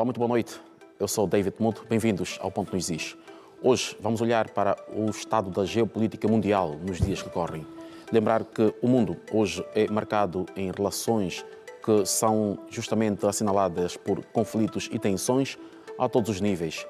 Olá, muito boa noite. Eu sou David Mudo, bem-vindos ao Ponto Nos Is. Hoje vamos olhar para o estado da geopolítica mundial nos dias que correm. Lembrar que o mundo hoje é marcado em relações que são justamente assinaladas por conflitos e tensões a todos os níveis,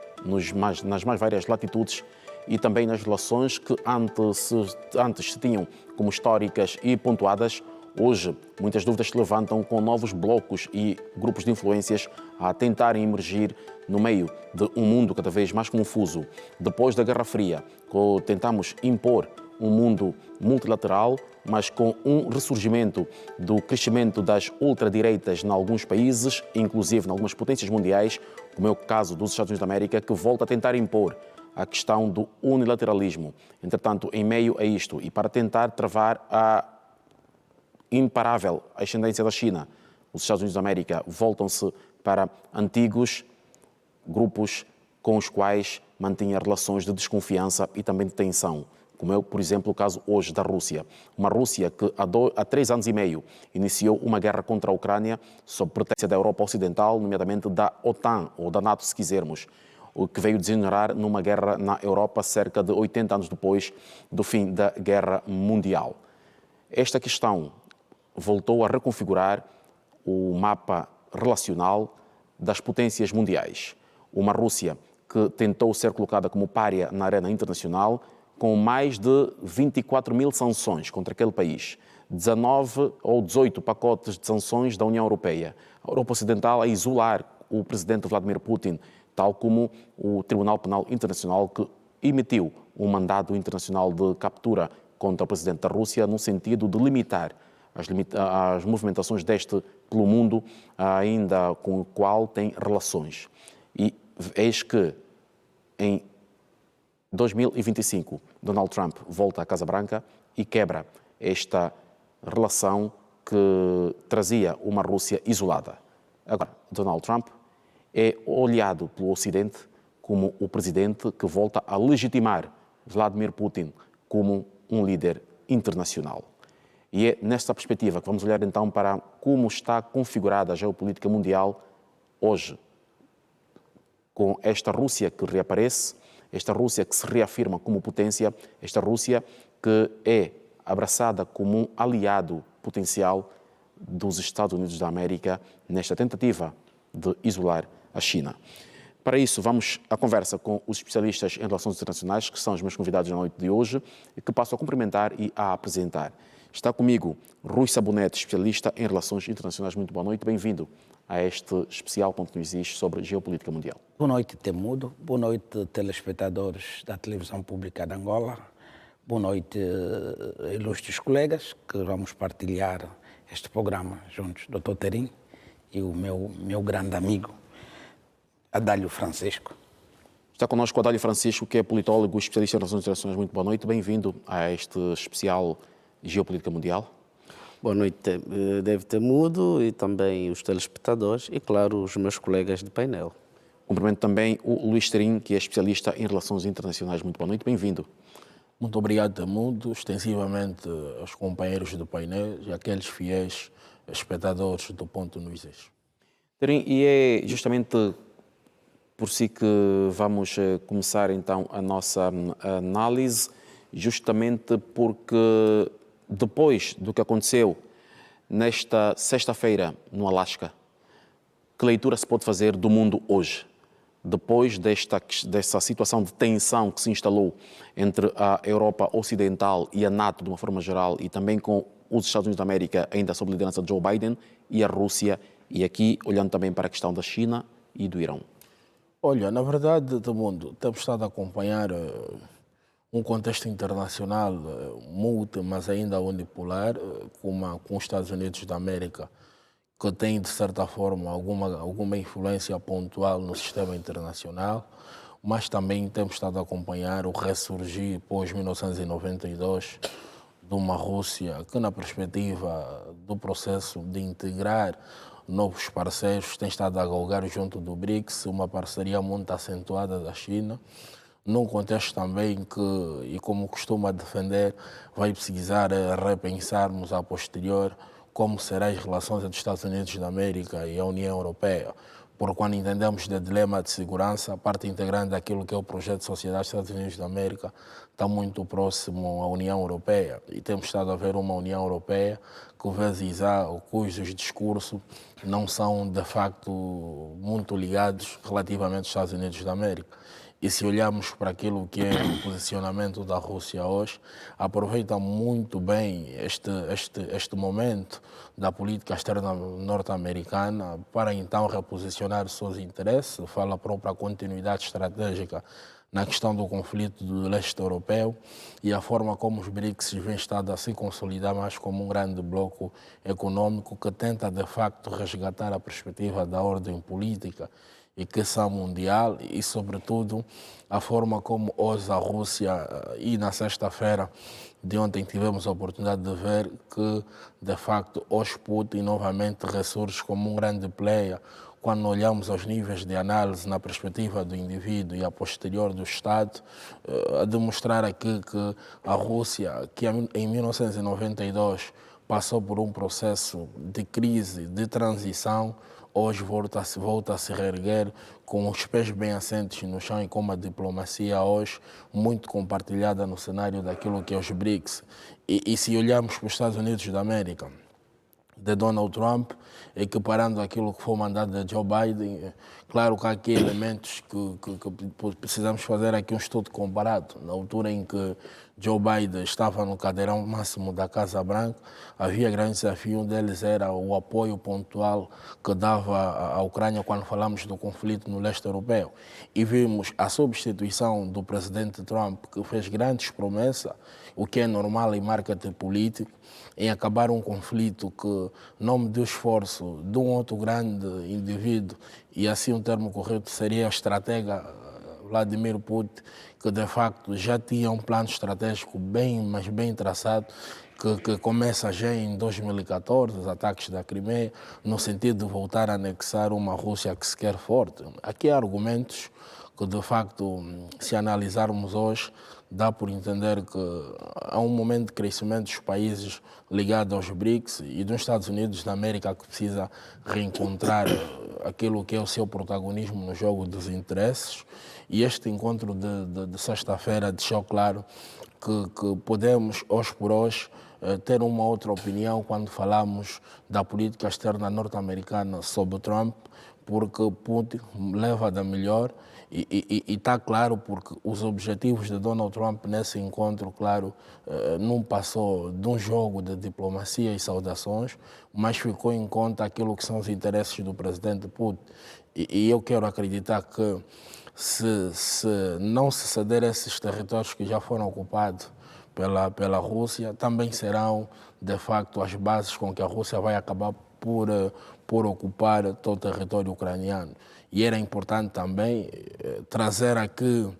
nas mais várias latitudes e também nas relações que antes se tinham como históricas e pontuadas. Hoje, muitas dúvidas se levantam com novos blocos e grupos de influências a tentarem emergir no meio de um mundo cada vez mais confuso. Depois da Guerra Fria, tentamos impor um mundo multilateral, mas com um ressurgimento do crescimento das ultradireitas em alguns países, inclusive em algumas potências mundiais, como é o caso dos Estados Unidos da América, que volta a tentar impor a questão do unilateralismo. Entretanto, em meio a isto e para tentar travar a imparável ascendência da China, os Estados Unidos da América voltam-se para antigos grupos com os quais mantinha relações de desconfiança e também de tensão, como é, por exemplo, o caso hoje da Rússia. Uma Rússia que há 3 anos e meio iniciou uma guerra contra a Ucrânia sob pretexto da Europa Ocidental, nomeadamente da OTAN, ou da NATO, se quisermos, o que veio degenerar numa guerra na Europa cerca de 80 anos depois do fim da Guerra Mundial. Esta questão voltou a reconfigurar o mapa relacional das potências mundiais. Uma Rússia que tentou ser colocada como pária na arena internacional, com mais de 24 mil sanções contra aquele país, 19 ou 18 pacotes de sanções da União Europeia, a Europa Ocidental a isolar o presidente Vladimir Putin, tal como o Tribunal Penal Internacional, que emitiu um mandado internacional de captura contra o presidente da Rússia no sentido de limitar as movimentações deste pelo mundo, ainda com o qual tem relações. E eis que em 2025 Donald Trump volta à Casa Branca e quebra esta relação que trazia uma Rússia isolada. Agora, Donald Trump é olhado pelo Ocidente como o presidente que volta a legitimar Vladimir Putin como um líder internacional. E é nesta perspectiva que vamos olhar então para como está configurada a geopolítica mundial hoje, com esta Rússia que reaparece, esta Rússia que se reafirma como potência, esta Rússia que é abraçada como um aliado potencial dos Estados Unidos da América nesta tentativa de isolar a China. Para isso, vamos à conversa com os especialistas em relações internacionais, que são os meus convidados na noite de hoje, e que passo a cumprimentar e a apresentar. Está comigo Rui Sabonete, especialista em relações internacionais. Muito boa noite, bem-vindo a este especial Ponto Nos Is sobre geopolítica mundial. Boa noite, Temudo. Boa noite, telespectadores da televisão pública de Angola. Boa noite, ilustres colegas, que vamos partilhar este programa juntos, Dr. Terim e o meu grande amigo, Adálio Francisco. Está connosco o Adálio Francisco, que é politólogo e especialista em relações internacionais. Muito boa noite, bem-vindo a este especial Geopolítica Mundial. Boa noite, David Temudo, e também os telespectadores e, claro, os meus colegas de painel. Cumprimento também o Luís Terim, que é especialista em relações internacionais. Muito boa noite, bem-vindo. Muito obrigado, Temudo, extensivamente aos companheiros do painel e aqueles fiéis espectadores do Ponto Nos Is. Terim, e é justamente por si que vamos começar então a nossa análise, justamente porque depois do que aconteceu nesta sexta-feira no Alasca, que leitura se pode fazer do mundo hoje? Depois dessa situação de tensão que se instalou entre a Europa Ocidental e a NATO de uma forma geral, e também com os Estados Unidos da América ainda sob a liderança de Joe Biden, e a Rússia, e aqui olhando também para a questão da China e do Irão. Olha, na verdade, do mundo, temos estado a acompanhar um contexto internacional mas ainda unipolar, com os Estados Unidos da América, que tem, de certa forma, alguma influência pontual no sistema internacional, mas também temos estado a acompanhar o ressurgir pós-1992 de uma Rússia que, na perspectiva do processo de integrar novos parceiros, tem estado a galgar junto do BRICS, uma parceria muito acentuada da China, num contexto também que, e como costuma defender, vai precisar repensarmos a posterior como serão as relações entre os Estados Unidos da América e a União Europeia, porque quando entendemos de dilema de segurança, parte integrante daquilo que é o projeto de sociedade dos Estados Unidos da América está muito próximo à União Europeia. E temos estado a ver uma União Europeia cujos discursos não são, de facto, muito ligados relativamente aos Estados Unidos da América. E se olharmos para aquilo que é o posicionamento da Rússia hoje, aproveita muito bem este momento da política externa norte-americana para então reposicionar os seus interesses, fala a própria continuidade estratégica na questão do conflito do leste europeu e a forma como os BRICS vêm estado a se consolidar mais como um grande bloco econômico que tenta, de facto, resgatar a perspectiva da ordem política e questão mundial e, sobretudo, a forma como hoje a Rússia, e na sexta-feira de ontem tivemos a oportunidade de ver que, de facto, hoje Putin novamente ressurge como um grande player quando olhamos aos níveis de análise na perspectiva do indivíduo e a posterior do Estado, a demonstrar aqui que a Rússia, que em 1992 passou por um processo de crise, de transição, hoje volta a se reerguer com os pés bem assentos no chão e com uma diplomacia hoje muito compartilhada no cenário daquilo que é os BRICS. E se olharmos para os Estados Unidos da América, de Donald Trump, equiparando aquilo que foi o mandato de Joe Biden, claro que há aqui elementos que precisamos fazer aqui um estudo comparado. Na altura em que Joe Biden estava no cadeirão máximo da Casa Branca, havia grande desafio, um deles era o apoio pontual que dava à Ucrânia quando falamos do conflito no leste europeu. E vimos a substituição do presidente Trump, que fez grandes promessas, o que é normal em marketing político, em acabar um conflito que não mediu esforço de um outro grande indivíduo, e assim um termo correto seria o estratega Vladimir Putin, que de facto já tinha um plano estratégico mas bem traçado, que começa já em 2014, os ataques da Crimeia, no sentido de voltar a anexar uma Rússia que se quer forte. Aqui há argumentos que, de facto, se analisarmos hoje, dá por entender que há um momento de crescimento dos países ligados aos BRICS e dos Estados Unidos da América que precisa reencontrar aquilo que é o seu protagonismo no jogo dos interesses. E este encontro de sexta-feira deixou claro que podemos, hoje por hoje, ter uma outra opinião quando falamos da política externa norte-americana sobre Trump, porque Putin leva da melhor e está claro porque os objetivos de Donald Trump nesse encontro, claro, não passou de um jogo de diplomacia e saudações, mas ficou em conta aquilo que são os interesses do presidente Putin. E eu quero acreditar que se não se ceder esses territórios que já foram ocupados pela Rússia, também serão, de facto, as bases com que a Rússia vai acabar por ocupar todo o território ucraniano. E era importante também trazer aqui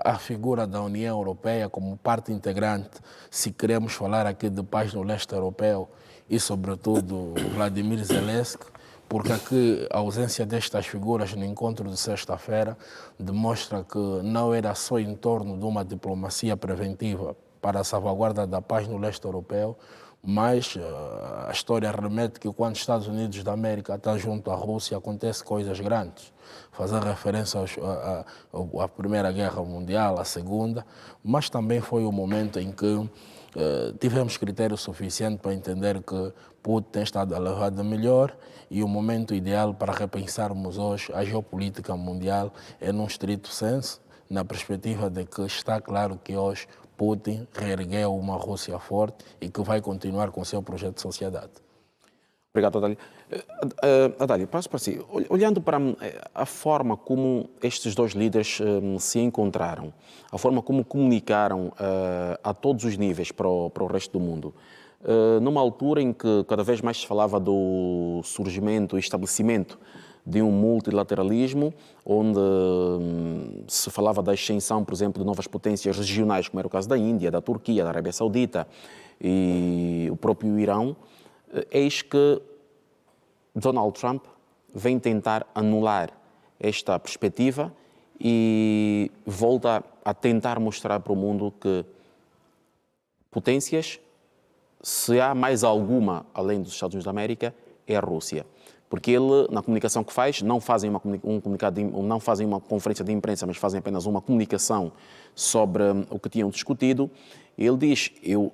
a figura da União Europeia como parte integrante, se queremos falar aqui de paz no leste europeu e, sobretudo, Vladimir Zelensky, porque aqui a ausência destas figuras no encontro de sexta-feira demonstra que não era só em torno de uma diplomacia preventiva para a salvaguarda da paz no leste europeu, mas a história remete que quando os Estados Unidos da América estão junto à Rússia, acontecem coisas grandes. Fazer referência à Primeira Guerra Mundial, à Segunda, mas também foi o momento em que tivemos critério suficiente para entender que Putin tem estado a levar de melhor e o momento ideal para repensarmos hoje a geopolítica mundial é num estrito senso, na perspectiva de que está claro que hoje Putin reergueu uma Rússia forte e que vai continuar com o seu projeto de sociedade. Obrigado, Adália. Adália, passo para si. Olhando para a forma como estes dois líderes se encontraram, a forma como comunicaram a todos os níveis para o resto do mundo, numa altura em que cada vez mais se falava do surgimento e estabelecimento de um multilateralismo, onde se falava da ascensão, por exemplo, de novas potências regionais, como era o caso da Índia, da Turquia, da Arábia Saudita e o próprio Irão, eis que Donald Trump vem tentar anular esta perspectiva e volta a tentar mostrar para o mundo que potências, se há mais alguma além dos Estados Unidos da América, é a Rússia. Porque ele, na comunicação que faz, não fazem um comunicado, não fazem uma conferência de imprensa, mas fazem apenas uma comunicação sobre o que tinham discutido. Ele diz: eu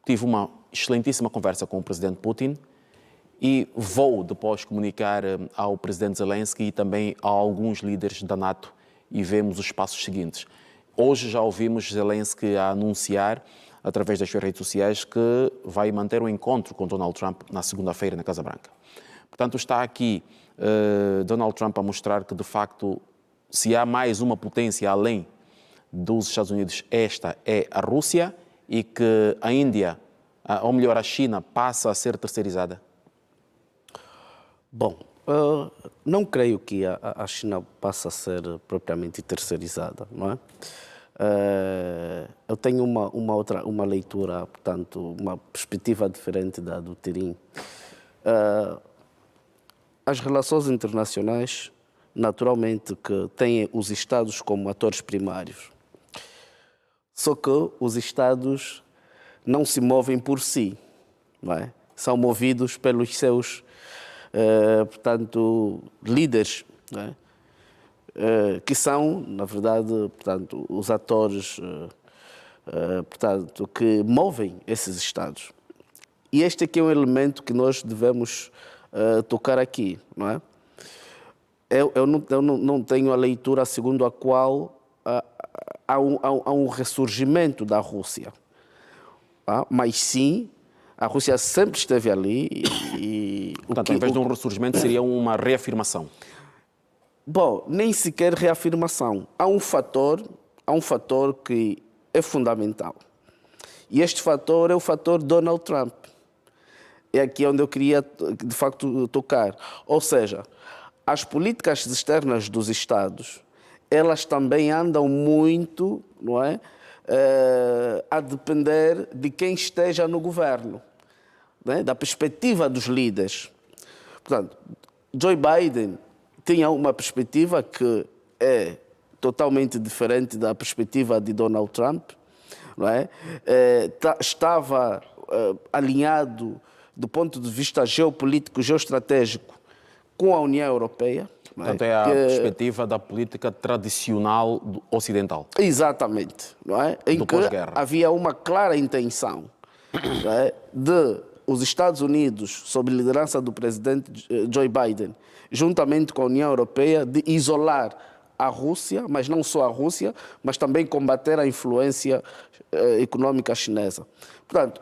tive uma excelentíssima conversa com o presidente Putin e vou depois comunicar ao presidente Zelensky e também a alguns líderes da NATO e vemos os passos seguintes. Hoje já ouvimos Zelensky a anunciar, através das suas redes sociais, que vai manter um encontro com Donald Trump na segunda-feira na Casa Branca. Portanto, está aqui Donald Trump a mostrar que, de facto, se há mais uma potência além dos Estados Unidos, esta é a Rússia, e que a Índia, ou melhor, a China, passa a ser terceirizada? Bom, não creio que a China passe a ser propriamente terceirizada, não é? Eu tenho uma leitura, portanto, uma perspectiva diferente da do Tirim. As relações internacionais, naturalmente, que têm os Estados como atores primários. Só que os Estados não se movem por si, não é? São movidos pelos seus, portanto, líderes, não é? Que são, na verdade, portanto, os atores, portanto, que movem esses Estados. E este aqui é um elemento que nós devemos tocar aqui, não é? Eu não tenho a leitura segundo a qual há um ressurgimento da Rússia, mas sim, a Rússia sempre esteve ali e portanto, em vez de um ressurgimento, seria uma reafirmação. Bom, nem sequer reafirmação. Há um fator que é fundamental. E este fator é o fator Donald Trump. É aqui onde eu queria, de facto, tocar. Ou seja, as políticas externas dos Estados, elas também andam muito, não é, a depender de quem esteja no governo, não é? Da perspectiva dos líderes. Portanto, Joe Biden tinha uma perspectiva que é totalmente diferente da perspectiva de Donald Trump, não é? Estava alinhado do ponto de vista geopolítico, geoestratégico, com a União Europeia. Portanto, é a perspectiva da política tradicional ocidental. Exatamente. Não é? Em que havia uma clara intenção, não é, de os Estados Unidos, sob liderança do presidente Joe Biden, juntamente com a União Europeia, de isolar a Rússia, mas não só a Rússia, mas também combater a influência econômica chinesa. Portanto,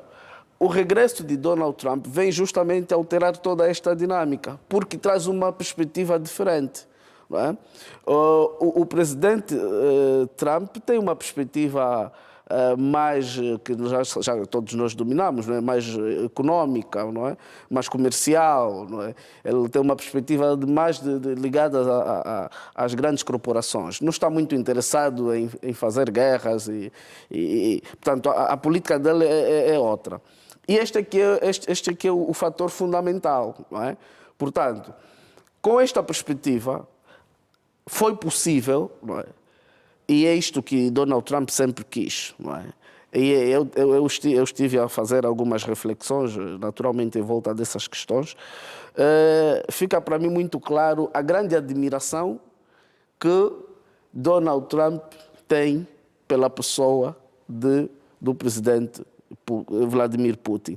o regresso de Donald Trump vem justamente alterar toda esta dinâmica, porque traz uma perspectiva diferente. Não é? O presidente Trump tem uma perspectiva mais, que já todos nós dominamos, não é? Mais económica, não é? Mais comercial. Não é? Ele tem uma perspectiva ligada às grandes corporações. Não está muito interessado em fazer guerras portanto, a política dele é outra. E este aqui é o fator fundamental. Não é? Portanto, com esta perspectiva, foi possível, não é? E é isto que Donald Trump sempre quis. Não é? E eu estive a fazer algumas reflexões, naturalmente, em volta dessas questões. Fica para mim muito claro a grande admiração que Donald Trump tem pela pessoa do presidente Vladimir Putin.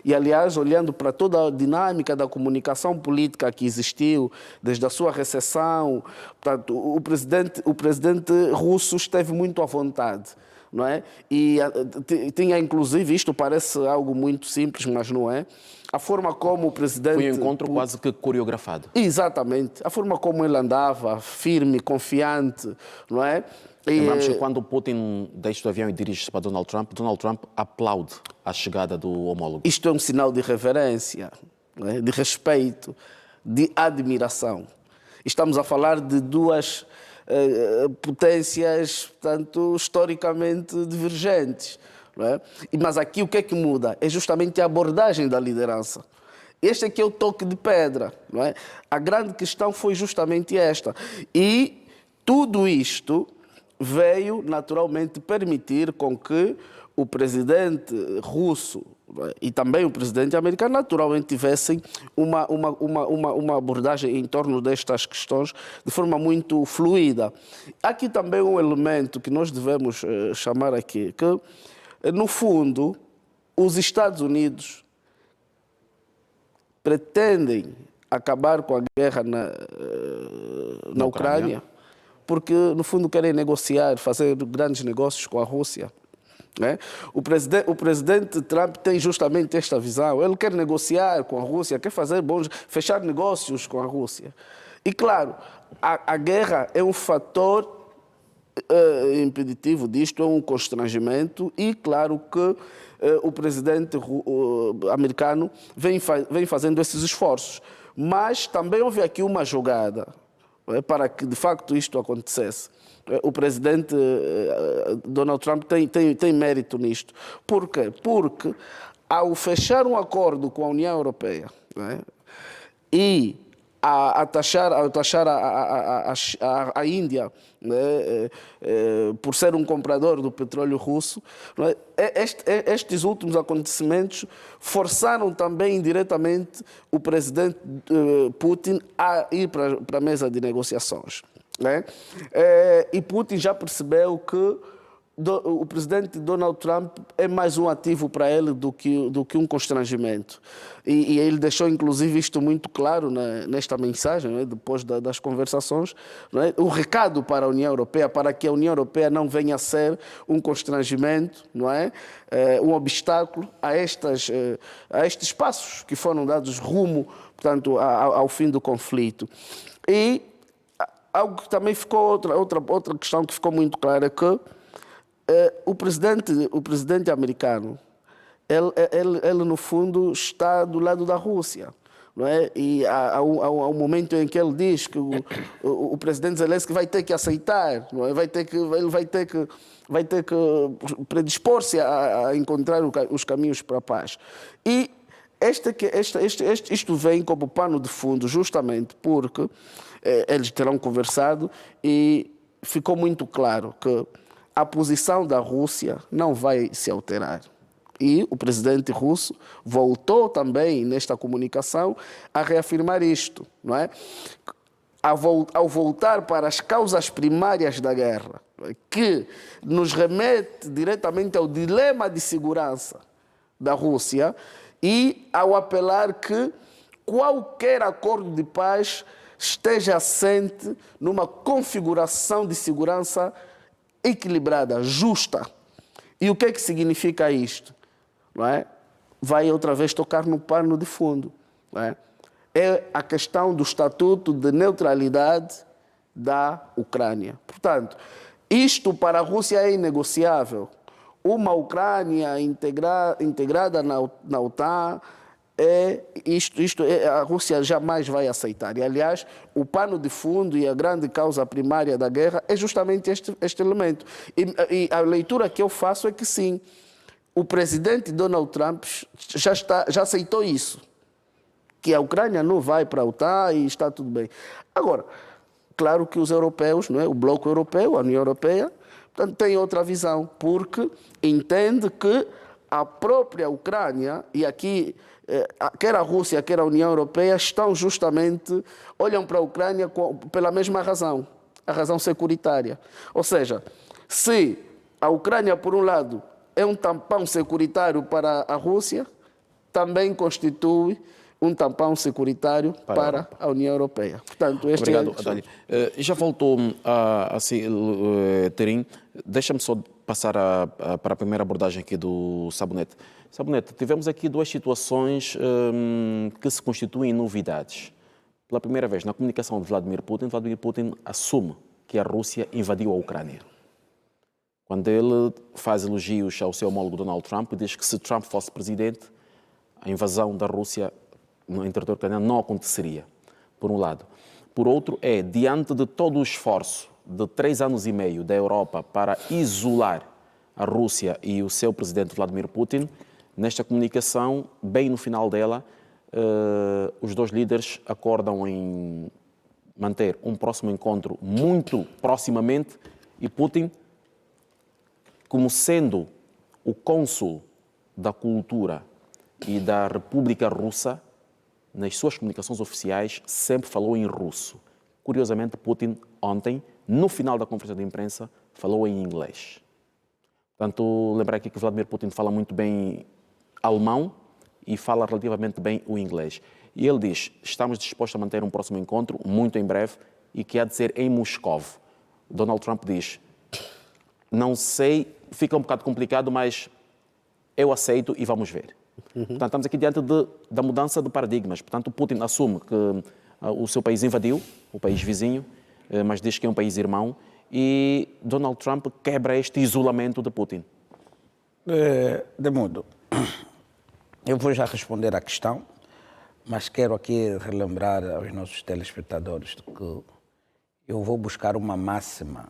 E, aliás, olhando para toda a dinâmica da comunicação política que existiu, desde a sua recessão, portanto, o presidente russo esteve muito à vontade. Não é? E tinha, inclusive, isto parece algo muito simples, mas não é, a forma como o presidente... Foi um encontro quase que coreografado. Exatamente. A forma como ele andava, firme, confiante, não é? Lembramos que quando o Putin deixa o avião e dirige-se para Donald Trump aplaude a chegada do homólogo. Isto é um sinal de reverência, não é? De respeito, de admiração. Estamos a falar de duas potências, portanto, historicamente divergentes. Não é? Mas aqui o que é que muda? É justamente a abordagem da liderança. Este aqui é o toque de pedra. Não é? A grande questão foi justamente esta. E tudo isto veio, naturalmente, permitir com que o presidente russo, e também o presidente americano naturalmente tivessem uma abordagem em torno destas questões de forma muito fluida. Há aqui também um elemento que nós devemos chamar aqui, que no fundo os Estados Unidos pretendem acabar com a guerra na Ucrânia, porque no fundo querem negociar, fazer grandes negócios com a Rússia. Né? O presidente Trump tem justamente esta visão. Ele quer negociar com a Rússia, quer fechar negócios com a Rússia. E claro, a guerra é um fator impeditivo disto, é um constrangimento, e claro que o presidente americano vem fazendo esses esforços. Mas também houve aqui uma jogada para que de facto isto acontecesse. O presidente Donald Trump tem mérito nisto. Por quê? Porque ao fechar um acordo com a União Europeia, né, e a taxar a Índia, né, por ser um comprador do petróleo russo, né, estes últimos acontecimentos forçaram também indiretamente o presidente Putin a ir para a mesa de negociações. Né? E Putin já percebeu que o presidente Donald Trump é mais um ativo para ele do que um constrangimento. E ele deixou, inclusive, isto muito claro nesta mensagem, né, depois das conversações, né, o recado para a União Europeia, para que a União Europeia não venha a ser um constrangimento, não é? Um obstáculo a estes passos que foram dados rumo, portanto, ao fim do conflito. E algo que também ficou, outra questão que ficou muito clara é que o presidente americano, ele no fundo está do lado da Rússia, não é? E há um momento em que ele diz que o presidente Zelensky vai ter que aceitar, não é? Ele vai ter que predispor-se a encontrar os caminhos para a paz. E isto vem como pano de fundo justamente porque eles terão conversado e ficou muito claro que a posição da Rússia não vai se alterar. E o presidente russo voltou também nesta comunicação a reafirmar isto, não é? Ao voltar para as causas primárias da guerra, que nos remete diretamente ao dilema de segurança da Rússia, e ao apelar que qualquer acordo de paz esteja assente numa configuração de segurança equilibrada, justa. E o que é que significa isto? Não é? Vai outra vez tocar no pano de fundo. Não é? É a questão do estatuto de neutralidade da Ucrânia. Portanto, isto para a Rússia é inegociável. Uma Ucrânia integrada na OTAN, a Rússia jamais vai aceitar. E, aliás, o pano de fundo e a grande causa primária da guerra é justamente este elemento. E a leitura que eu faço é que sim, o presidente Donald Trump já aceitou isso, que a Ucrânia não vai para a OTAN e está tudo bem. Agora, claro que os europeus, não é? O bloco europeu, a União Europeia, portanto, tem outra visão, porque entende que a própria Ucrânia, e aqui quer a Rússia, quer a União Europeia, olham para a Ucrânia pela mesma razão, a razão securitária. Ou seja, se a Ucrânia, por um lado, é um tampão securitário para a Rússia, também constitui um tampão securitário para a União Europeia. Portanto, obrigado, Adalio. Já voltou a Terim. Deixa-me só passar para a primeira abordagem aqui do Sabonete. Sabonete, tivemos aqui duas situações que se constituem novidades. Pela primeira vez, na comunicação de Vladimir Putin assume que a Rússia invadiu a Ucrânia. Quando ele faz elogios ao seu homólogo Donald Trump, diz que se Trump fosse presidente, a invasão da Rússia no território ucraniano não aconteceria, por um lado. Por outro, diante de todo o esforço de 3 anos e meio da Europa para isolar a Rússia e o seu presidente Vladimir Putin, nesta comunicação, bem no final dela, os dois líderes acordam em manter um próximo encontro muito proximamente e Putin, como sendo o cônsul da cultura e da República Russa, nas suas comunicações oficiais, sempre falou em russo. Curiosamente, Putin, ontem, no final da conferência de imprensa, falou em inglês. Portanto, lembrar aqui que Vladimir Putin fala muito bem alemão e fala relativamente bem o inglês. E ele diz, estamos dispostos a manter um próximo encontro, muito em breve, e que há de ser em Moscou. Donald Trump diz, não sei, fica um bocado complicado, mas eu aceito e vamos ver. Portanto, estamos aqui diante da mudança de paradigmas. Portanto, Putin assume que o seu país invadiu, o país vizinho, mas diz que é um país irmão, e Donald Trump quebra este isolamento de Putin. Edmundo, eu vou já responder à questão, mas quero aqui relembrar aos nossos telespectadores que eu vou buscar uma máxima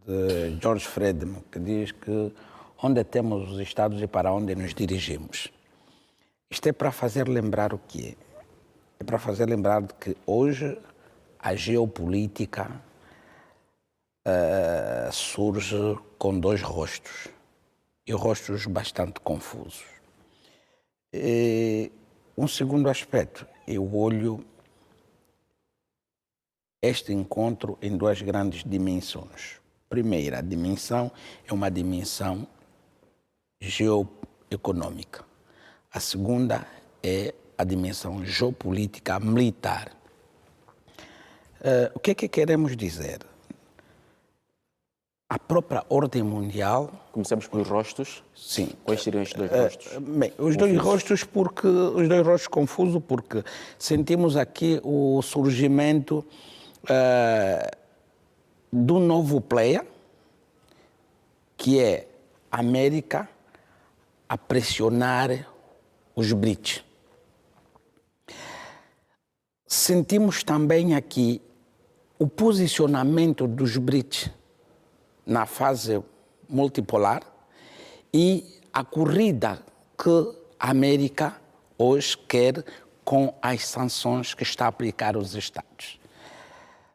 de George Friedman, que diz que onde temos os Estados e para onde nos dirigimos. Isto é para fazer lembrar o quê? É para fazer lembrar de que hoje a geopolítica surge com dois rostos, e rostos bastante confusos. E um segundo aspecto, eu olho este encontro em duas grandes dimensões. Primeira dimensão é uma dimensão geoeconômica. A segunda é a dimensão geopolítica militar. O que é que queremos dizer? A própria ordem mundial... Começamos pelos rostos. Sim. Quais seriam estes dois rostos? Bem, os dois rostos confusos porque sentimos aqui o surgimento do novo player, que é a América a pressionar os BRICS. Sentimos também aqui o posicionamento dos BRICS na fase multipolar e a corrida que a América hoje quer com as sanções que está a aplicar aos Estados.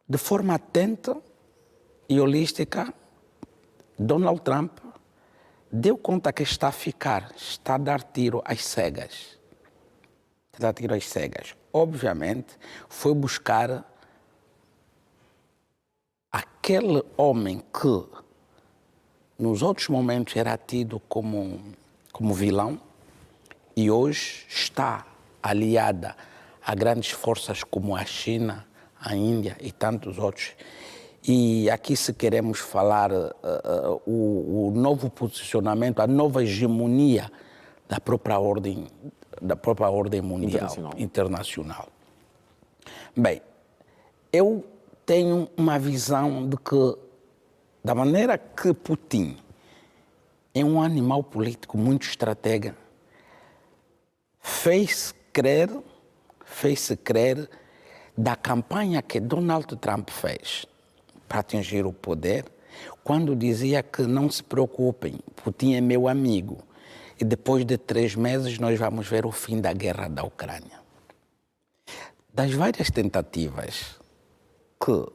De forma atenta e holística, Donald Trump deu conta que está a dar tiro às cegas. Está a dar tiro às cegas. Obviamente, foi buscar aquele homem que nos outros momentos era tido como vilão e hoje está aliada a grandes forças como a China, a Índia e tantos outros. E aqui se queremos falar o novo posicionamento, a nova hegemonia da própria ordem mundial, internacional. Bem, eu tenho uma visão de que, da maneira que Putin é um animal político muito estratega, fez-se crer da campanha que Donald Trump fez para atingir o poder, quando dizia que não se preocupem, Putin é meu amigo, e depois de 3 meses nós vamos ver o fim da guerra da Ucrânia. Das várias tentativas que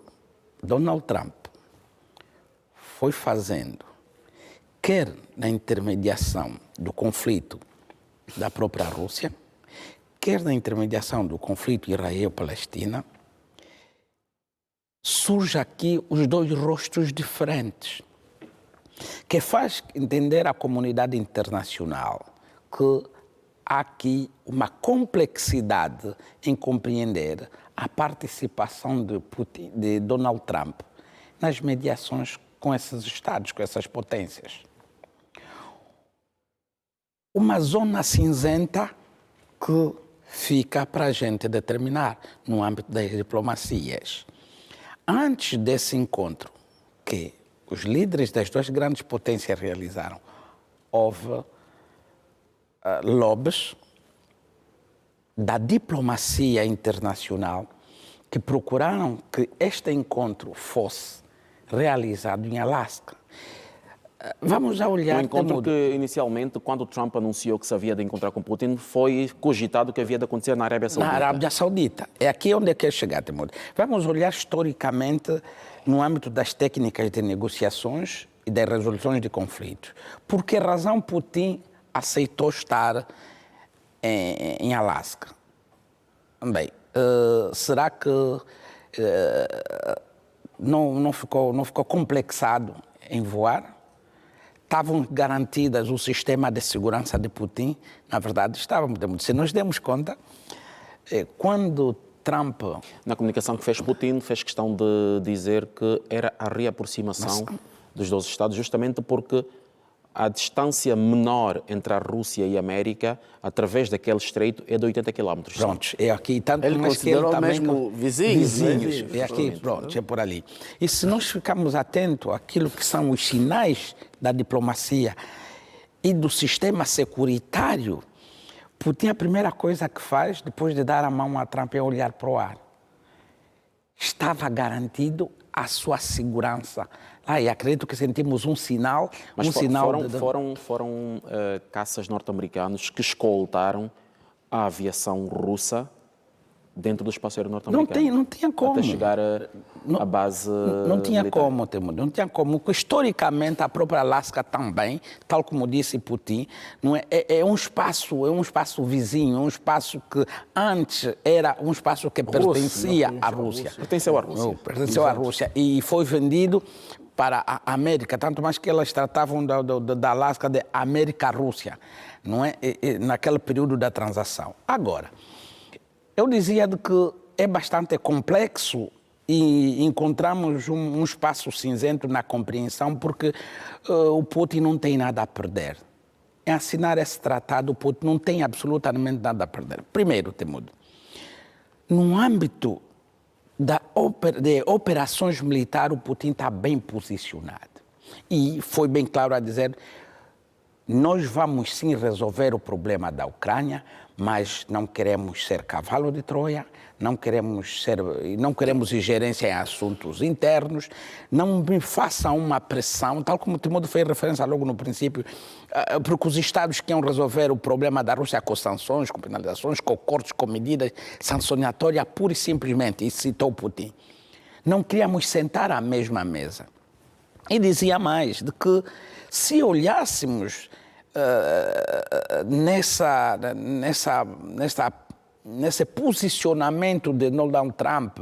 Donald Trump foi fazendo, quer na intermediação do conflito da própria Rússia, quer na intermediação do conflito Israel-Palestina, surge aqui os dois rostos diferentes, que faz entender à comunidade internacional que há aqui uma complexidade em compreender a participação de Donald Trump nas mediações com esses Estados, com essas potências. Uma zona cinzenta que fica para a gente determinar no âmbito das diplomacias. Antes desse encontro que os líderes das duas grandes potências realizaram, houve lobbies da diplomacia internacional que procuraram que este encontro fosse realizado em Alasca. Vamos a olhar... Um encontro que, inicialmente, quando Trump anunciou que se havia de encontrar com Putin, foi cogitado que havia de acontecer na Arábia Saudita. Na Arábia Saudita. É aqui onde eu quero chegar, Temudo. Vamos olhar historicamente no âmbito das técnicas de negociações e das resoluções de conflitos. Por que razão Putin aceitou estar em Alasca. Bem, será que não ficou complexado em voar? Estavam garantidas o sistema de segurança de Putin? Na verdade, estavam. Se nós demos conta, quando Trump... Na comunicação que fez Putin, fez questão de dizer que era a reaproximação dos 12 Estados, justamente porque a distância menor entre a Rússia e a América, através daquele estreito, é de 80 quilómetros. Pronto, é aqui. Tanto ele considerou também mesmo vizinhos. É aqui, pronto, é por ali. E se nós ficarmos atentos àquilo que são os sinais da diplomacia e do sistema securitário, Putin, a primeira coisa que faz, depois de dar a mão a Trump, é olhar para o ar. Estava garantido a sua segurança. E acredito que sentimos um sinal... Mas foram foram caças norte-americanos que escoltaram a aviação russa dentro do espaço aéreo norte-americano. Não tinha como. Até chegar à base Não tinha militar. como, Temudo, não tinha como. Historicamente, a própria Alasca também, tal como disse Putin, não é um espaço vizinho, é um espaço que antes era um espaço que pertencia à Rússia. Pertenceu à Rússia. Pertenceu à Rússia e foi vendido para a América, tanto mais que elas tratavam da Alasca de América-Rússia, não é? Naquele período da transação. Agora, eu dizia de que é bastante complexo e encontramos um espaço cinzento na compreensão porque o Putin não tem nada a perder. Em assinar esse tratado, o Putin não tem absolutamente nada a perder. Primeiro, Temudo, no âmbito de operações militares, o Putin está bem posicionado. E foi bem claro a dizer, nós vamos sim resolver o problema da Ucrânia, mas não queremos ser cavalo de Troia, não queremos ingerência em assuntos internos, não me façam uma pressão, tal como o Temudo fez referência logo no princípio, porque os Estados queriam resolver o problema da Rússia com sanções, com penalizações, com cortes, com medidas sancionatórias, pura e simplesmente, e citou Putin. Não queríamos sentar à mesma mesa. E dizia mais, de que se olhássemos nesse posicionamento de Donald Trump,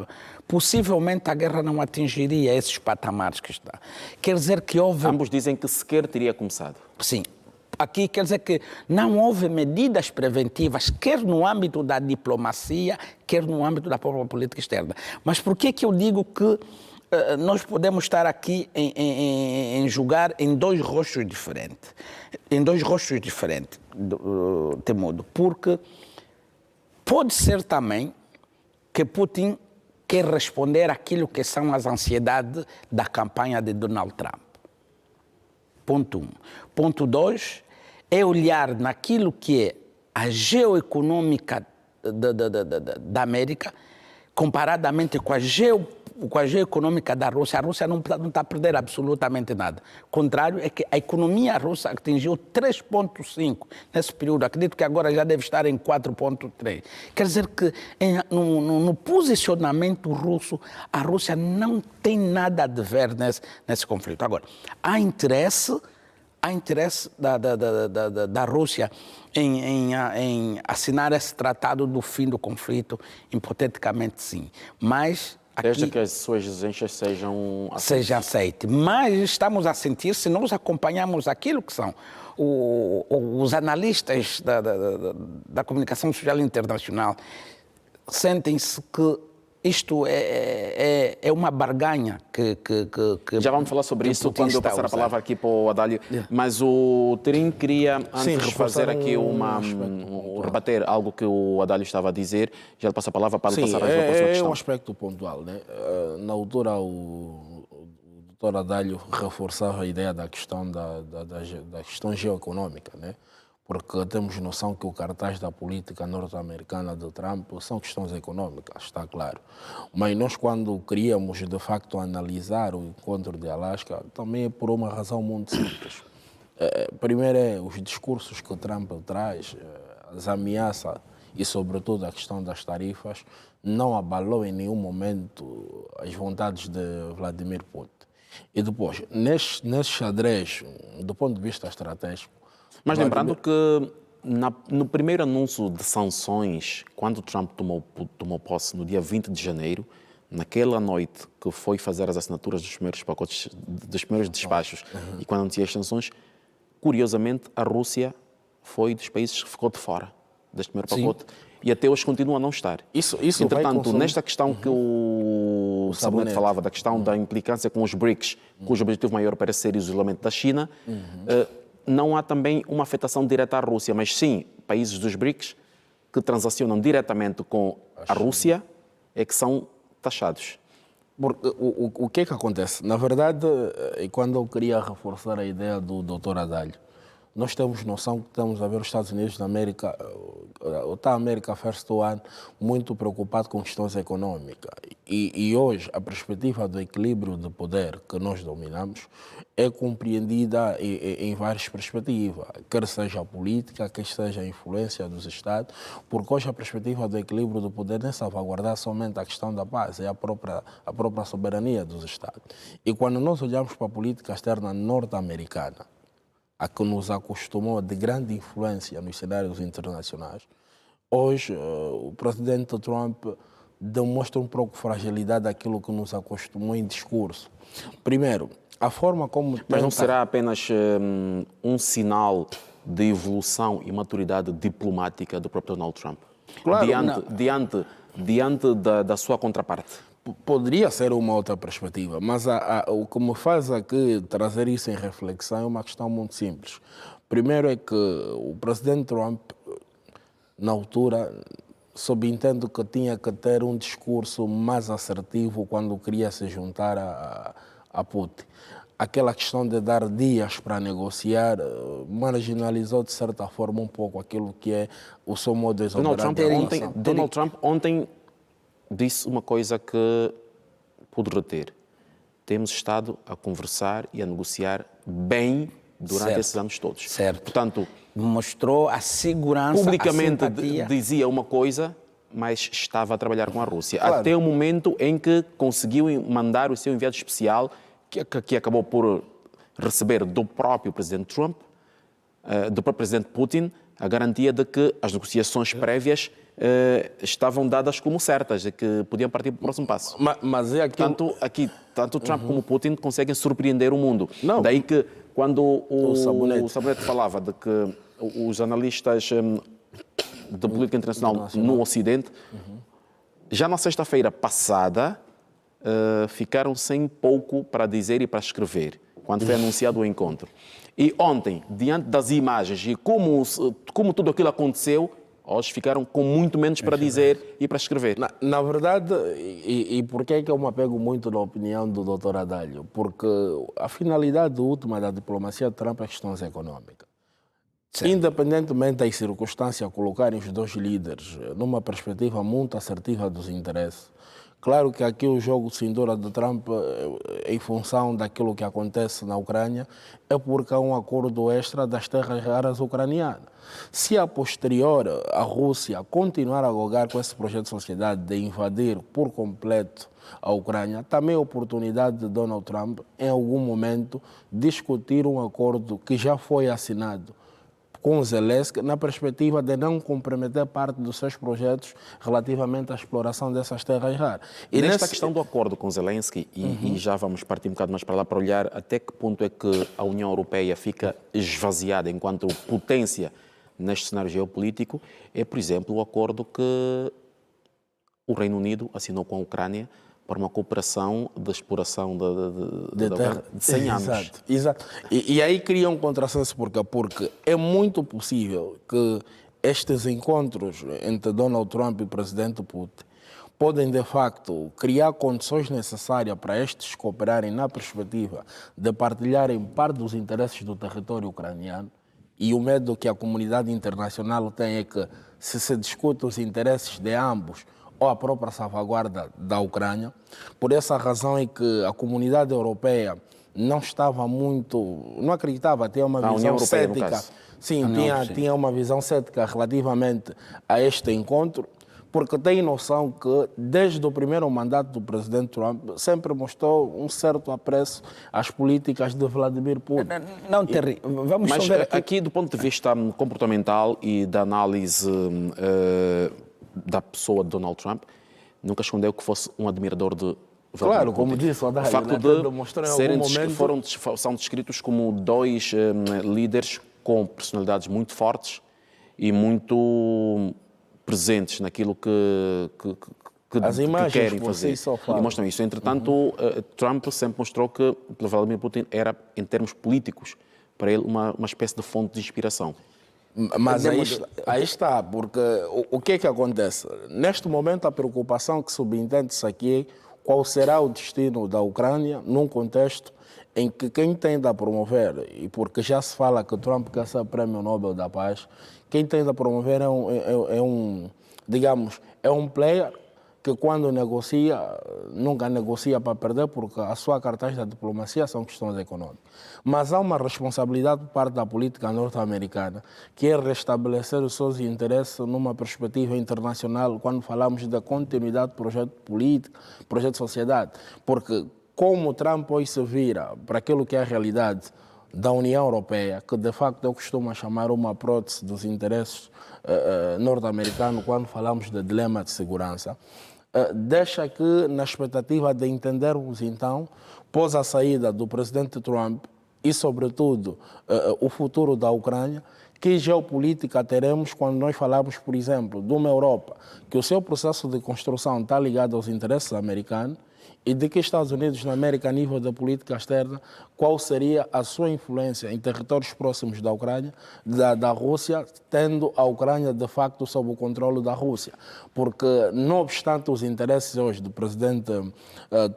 possivelmente a guerra não atingiria esses patamares que está. Quer dizer que houve... Ambos dizem que sequer teria começado. Sim. Aqui quer dizer que não houve medidas preventivas, quer no âmbito da diplomacia, quer no âmbito da própria política externa. Mas por que eu digo que nós podemos estar aqui em julgar em dois rostos diferentes? Em dois rostos diferentes, Temudo. Porque pode ser também que Putin quer responder àquilo que são as ansiedades da campanha de Donald Trump. Ponto 1. Ponto 2 é olhar naquilo que é a geoeconômica da América comparadamente com a geoeconômica da Rússia. A Rússia não está a perder absolutamente nada. O contrário é que a economia russa atingiu 3,5 nesse período. Acredito que agora já deve estar em 4,3. Quer dizer que no posicionamento russo, a Rússia não tem nada a dever nesse conflito. Agora, há interesse da Rússia em assinar esse tratado do fim do conflito, hipoteticamente sim. Mas desde que as suas exigências sejam aceitas. Mas estamos a sentir, se nós acompanharmos aquilo que são os analistas da comunicação social internacional, sentem-se que isto é uma barganha que já vamos falar sobre isso quando eu passar a palavra aqui para o Adálio. Mas o Terim queria, antes fazer aqui rebater algo que o Adálio estava a dizer. Já lhe passo a palavra para lhe passar a sua questão. É um aspecto pontual, né? Na altura, o Dr. Adálio reforçava a ideia da questão da questão geoeconômica, né? Porque temos noção que o cartaz da política norte-americana de Trump são questões econômicas, está claro. Mas nós, quando queríamos, de facto, analisar o encontro de Alasca, também é por uma razão muito simples. Primeiro é os discursos que o Trump traz, as ameaças e, sobretudo, a questão das tarifas, não abalou em nenhum momento as vontades de Vladimir Putin. E depois, nesse xadrez, do ponto de vista estratégico, mas lembrando que No primeiro anúncio de sanções, quando Trump tomou posse no dia 20 de janeiro, naquela noite que foi fazer as assinaturas dos primeiros pacotes, dos primeiros despachos, e quando anunciou as sanções, curiosamente, a Rússia foi dos países que ficou de fora deste primeiro pacote. E até hoje continua a não estar. Isso Entretanto, nesta questão que o Sabonete falava, da questão da implicância com os BRICS, cujo objetivo maior parece ser o isolamento da China, não há também uma afetação direta à Rússia, mas sim países dos BRICS que transacionam diretamente com a Rússia é que são taxados. O que é que acontece? Na verdade, e quando eu queria reforçar a ideia do Dr. Adalho, nós temos noção que estamos a ver os Estados Unidos da América, a América First One, muito preocupado com questões econômicas. E hoje a perspectiva do equilíbrio de poder que nós dominamos é compreendida em várias perspectivas, quer seja a política, quer seja a influência dos Estados, porque hoje a perspectiva do equilíbrio do poder não é salvaguardar somente a questão da paz, é a própria soberania dos Estados. E quando nós olhamos para a política externa norte-americana, a que nos acostumou de grande influência nos cenários internacionais, hoje o presidente Trump demonstra um pouco de fragilidade daquilo que nos acostumou em discurso. Primeiro, a forma como... Mas não será apenas um sinal de evolução e maturidade diplomática do próprio Donald Trump? Claro, diante da sua contraparte? Poderia ser uma outra perspectiva, mas o que me faz aqui trazer isso em reflexão é uma questão muito simples. Primeiro é que o presidente Trump, na altura, subentendo que tinha que ter um discurso mais assertivo quando queria se juntar a Putin. Aquela questão de dar dias para negociar marginalizou, de certa forma, um pouco aquilo que é o seu modo de exonerar. Donald Trump ontem disse uma coisa que pude reter. Temos estado a conversar e a negociar bem durante esses anos todos. Certo. Portanto, mostrou a segurança, publicamente a simpatia. dizia uma coisa, mas estava a trabalhar com a Rússia. Claro. Até o momento em que conseguiu mandar o seu enviado especial, que acabou por receber do próprio presidente Trump, do próprio presidente Putin, a garantia de que as negociações prévias estavam dadas como certas, e que podiam partir para o próximo passo. Mas é aquilo... Tanto Trump como Putin conseguem surpreender o mundo. Não. Daí que, quando o Sabonete falava de que os analistas de política internacional no Ocidente, já na sexta-feira passada, ficaram sem pouco para dizer e para escrever, quando foi anunciado o encontro. E ontem, diante das imagens e como tudo aquilo aconteceu, hoje ficaram com muito menos para dizer e para escrever. Na verdade, e por que é que eu me apego muito na opinião do Dr. Adalho? Porque a finalidade última da diplomacia de Trump é questões econômicas. Certo. Independentemente das circunstâncias, colocarem os dois líderes numa perspectiva muito assertiva dos interesses. Claro que aqui o jogo de cintura de Trump, em função daquilo que acontece na Ucrânia, é porque há um acordo extra das terras raras ucranianas. Se a posterior a Rússia continuar a jogar com esse projeto de sociedade de invadir por completo a Ucrânia, também é oportunidade de Donald Trump, em algum momento, discutir um acordo que já foi assinado com Zelensky, na perspectiva de não comprometer parte dos seus projetos relativamente à exploração dessas terras raras. E nesta questão do acordo com Zelensky, e já vamos partir um bocado mais para lá para olhar até que ponto é que a União Europeia fica esvaziada enquanto potência neste cenário geopolítico, é, por exemplo, o acordo que o Reino Unido assinou com a Ucrânia para uma cooperação de exploração de 100 anos. Exato. E aí cria um contrassenso porque é muito possível que estes encontros entre Donald Trump e o presidente Putin podem, de facto, criar condições necessárias para estes cooperarem na perspectiva de partilharem parte dos interesses do território ucraniano. E o medo que a comunidade internacional tem é que, se discute os interesses de ambos, ou a própria salvaguarda da Ucrânia. Por essa razão é que a comunidade europeia não estava muito, não acreditava, tinha uma visão cética. Sim, tinha uma visão cética relativamente a este encontro, porque tem noção que, desde o primeiro mandato do presidente Trump, sempre mostrou um certo apreço às políticas de Vladimir Putin. Não, Terry, vamos Mas só ver aqui, do ponto de vista comportamental e da análise da pessoa de Donald Trump, nunca escondeu que fosse um admirador de Vladimir Claro, Putin. como disse o Adário, O facto de são descritos como dois líderes com personalidades muito fortes e muito presentes naquilo que as imagens querem por fazer. si só falam. E mostram isso. Entretanto, Trump sempre mostrou que Vladimir Putin era, em termos políticos, para ele uma espécie de fonte de inspiração. Mas aí está, porque o que é que acontece? Neste momento, a preocupação que subentende-se aqui é qual será o destino da Ucrânia num contexto em que quem tende a promover, e porque já se fala que Trump quer ser Prémio Nobel da Paz, quem tende a promover é um player que quando negocia, nunca negocia para perder, porque a sua cartaz da diplomacia são questões econômicas. Mas há uma responsabilidade por parte da política norte-americana, que é restabelecer os seus interesses numa perspectiva internacional, quando falamos da continuidade do projeto político, projeto de sociedade. Porque como Trump hoje se vira para aquilo que é a realidade da União Europeia, que de facto eu costumo chamar uma prótese dos interesses norte-americanos quando falamos de dilema de segurança, deixa que, na expectativa de entendermos então, pós a saída do presidente Trump e, sobretudo, o futuro da Ucrânia, que geopolítica teremos quando nós falamos, por exemplo, de uma Europa que o seu processo de construção está ligado aos interesses americanos, e de que Estados Unidos, na América, a nível da política externa, qual seria a sua influência em territórios próximos da Ucrânia, da Rússia, tendo a Ucrânia, de facto, sob o controle da Rússia. Porque, não obstante os interesses hoje do presidente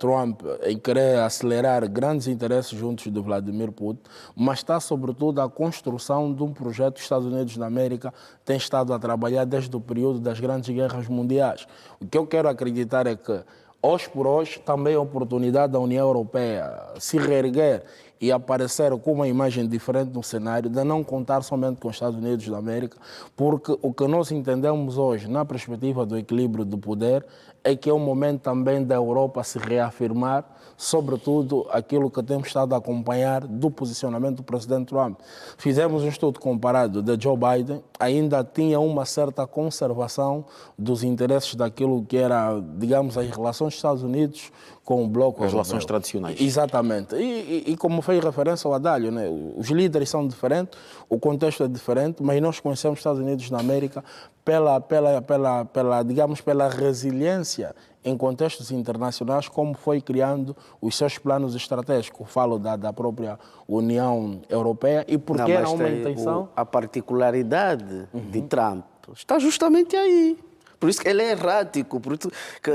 Trump em querer acelerar grandes interesses juntos de Vladimir Putin, mas está, sobretudo, a construção de um projeto que os Estados Unidos da América têm estado a trabalhar desde o período das grandes guerras mundiais. O que eu quero acreditar é que, hoje por hoje, também a oportunidade da União Europeia se reerguer e aparecer com uma imagem diferente no cenário, de não contar somente com os Estados Unidos da América, porque o que nós entendemos hoje, na perspectiva do equilíbrio do poder, é que é o momento também da Europa se reafirmar, sobretudo aquilo que temos estado a acompanhar do posicionamento do presidente Trump. Fizemos um estudo comparado de Joe Biden, ainda tinha uma certa conservação dos interesses daquilo que era, digamos, as relações dos Estados Unidos com o bloco As europeu. relações tradicionais. Exatamente. E como fez referência ao Adário, né? Os líderes são diferentes, o contexto é diferente, mas nós conhecemos os Estados Unidos da América digamos, pela resiliência em contextos internacionais, como foi criando os seus planos estratégicos. Falo da própria União Europeia e porque era uma intenção... A particularidade de Trump está justamente aí. Por isso que ele é errático. Por isso que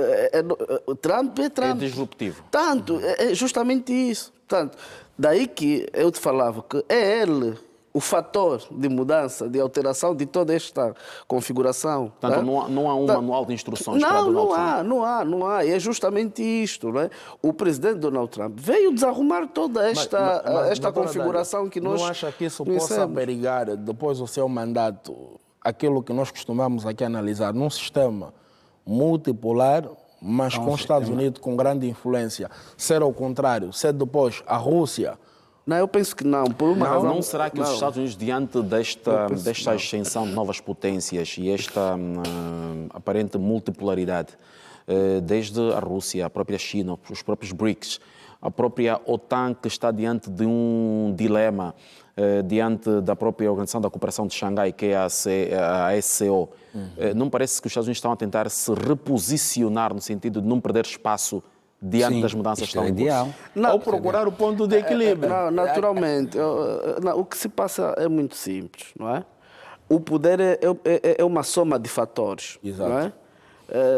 Trump é Trump. É disruptivo. Tanto, é justamente isso. Tanto, daí que eu te falava que é ele o fator de mudança, de alteração de toda esta configuração. Portanto, não há um manual de instruções para Donald Trump. Não há. E é justamente isto. Não é? O presidente Donald Trump veio desarrumar toda esta configuração que nós... Não acha que isso possa perigar, depois do seu mandato, aquilo que nós costumamos aqui analisar, num sistema multipolar, mas com os Estados Unidos com grande influência, ser ao contrário, ser depois a Rússia? Não, eu penso que não. Por uma razão... Não será que os Estados Unidos, diante desta ascensão de novas potências e esta aparente multipolaridade, desde a Rússia, a própria China, os próprios BRICS, a própria OTAN, que está diante de um dilema, diante da própria Organização da Cooperação de Xangai, que é a SCO, não parece que os Estados Unidos estão a tentar se reposicionar no sentido de não perder espaço diante das mudanças que estão em curso? Ou procurar o ponto de equilíbrio. Naturalmente. O que se passa é muito simples, não é? O poder é uma soma de fatores. Exato. Não é?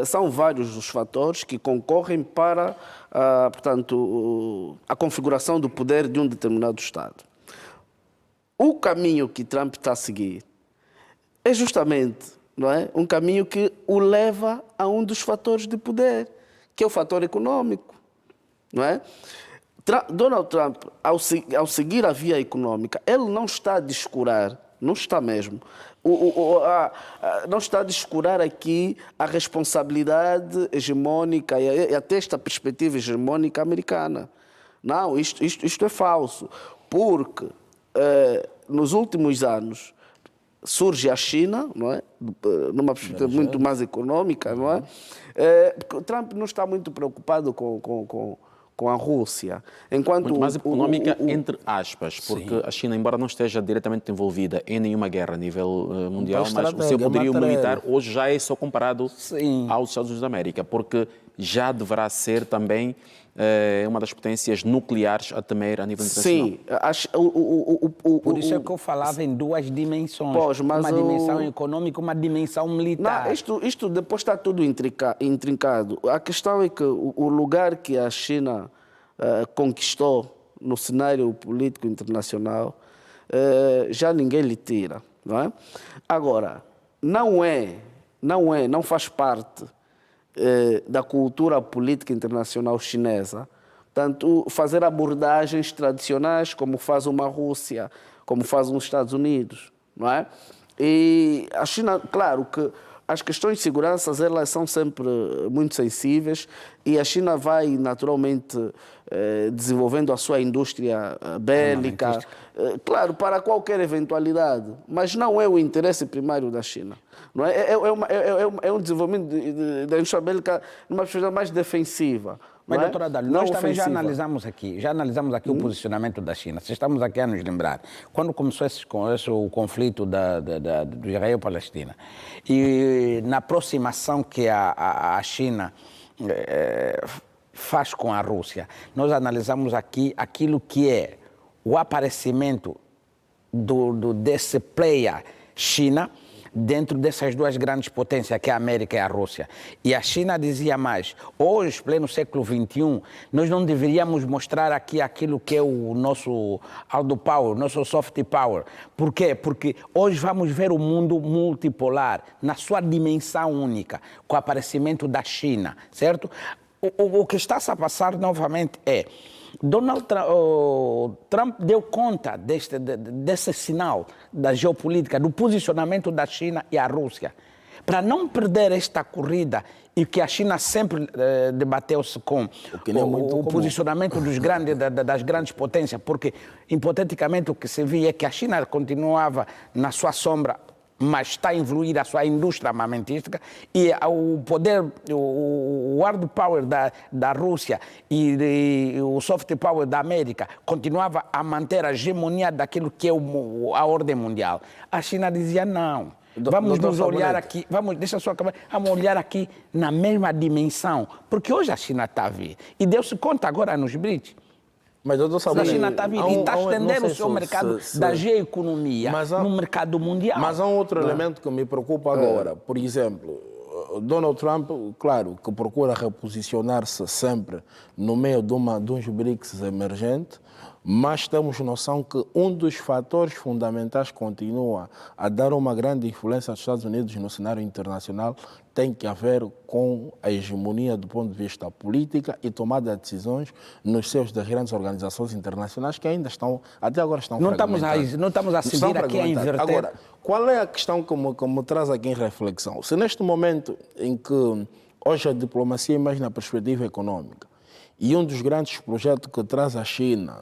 São vários os fatores que concorrem para, portanto, a configuração do poder de um determinado Estado. O caminho que Trump está a seguir é justamente, não é, um caminho que o leva a um dos fatores de poder, que é o fator econômico, não é? Donald Trump, ao seguir a via econômica, ele não está a descurar, não está mesmo, não está a descurar aqui a responsabilidade hegemônica e até esta perspectiva hegemônica americana. Não, isto é falso, porque nos últimos anos surge a China, não é? Numa perspectiva muito mais econômica, não é? Porque o Trump não está muito preocupado com a Rússia. Enquanto muito mais econômica, entre aspas, porque sim, a China, embora não esteja diretamente envolvida em nenhuma guerra a nível mundial, mas o seu poderio militar hoje já é só comparado aos Estados Unidos da América, porque já deverá ser também uma das potências nucleares a temer a nível internacional. Sim. Por isso é que eu falava em duas dimensões. Uma dimensão econômica, uma dimensão militar. Não, isto depois está tudo intrincado. A questão é que o lugar que a China conquistou no cenário político internacional já ninguém lhe tira. Não é? Agora, não faz parte da cultura política internacional chinesa, tanto fazer abordagens tradicionais como faz uma Rússia, como faz os Estados Unidos, não é? E a China, claro que as questões de segurança elas são sempre muito sensíveis e a China vai naturalmente desenvolvendo a sua indústria bélica, claro, para qualquer eventualidade, mas não é o interesse primário da China. Não é? É um desenvolvimento da indústria bélica numa perspectiva mais defensiva. Mas, doutor Adalho, nós também já analisamos aqui o posicionamento da China. Se estamos aqui a nos lembrar, quando começou o conflito do Israel e Palestina, e na aproximação que a China faz com a Rússia, nós analisamos aqui aquilo que é o aparecimento desse player China dentro dessas duas grandes potências, que é a América e a Rússia. E a China dizia mais, hoje, pleno século XXI, nós não deveríamos mostrar aqui aquilo que é o nosso hard power, nosso soft power. Por quê? Porque hoje vamos ver o mundo multipolar, na sua dimensão única, com o aparecimento da China, certo? O que está-se a passar novamente é Donald Trump deu conta desse sinal da geopolítica, do posicionamento da China e a Rússia. Para não perder esta corrida, e que a China sempre debateu-se com o posicionamento das grandes potências, porque, hipoteticamente, o que se via é que a China continuava na sua sombra, mas está a evoluir a sua indústria armamentística e o poder, o hard power da Rússia e o soft power da América continuava a manter a hegemonia daquilo que é a ordem mundial. A China dizia não. Vamos nos olhar aqui, vamos olhar aqui na mesma dimensão, porque hoje a China está a vir e deu-se conta agora nos BRICS. Mas, doutor Sabonete, a China está a vir e está a estender o seu mercado da geoeconomia no mercado mundial. Mas há um outro elemento que me preocupa agora. Por exemplo, Donald Trump, claro, que procura reposicionar-se sempre no meio de uns BRICS emergentes, mas temos noção que um dos fatores fundamentais que continua a dar uma grande influência aos Estados Unidos no cenário internacional tem que ver com a hegemonia do ponto de vista política e tomada de decisões nos seios das grandes organizações internacionais que ainda estão, até agora estão fragmentadas. Não estamos a seguir aqui a inverter. Agora, qual é a questão que me traz aqui em reflexão? Se neste momento em que hoje a diplomacia é mais na perspectiva econômica, e um dos grandes projetos que traz a China,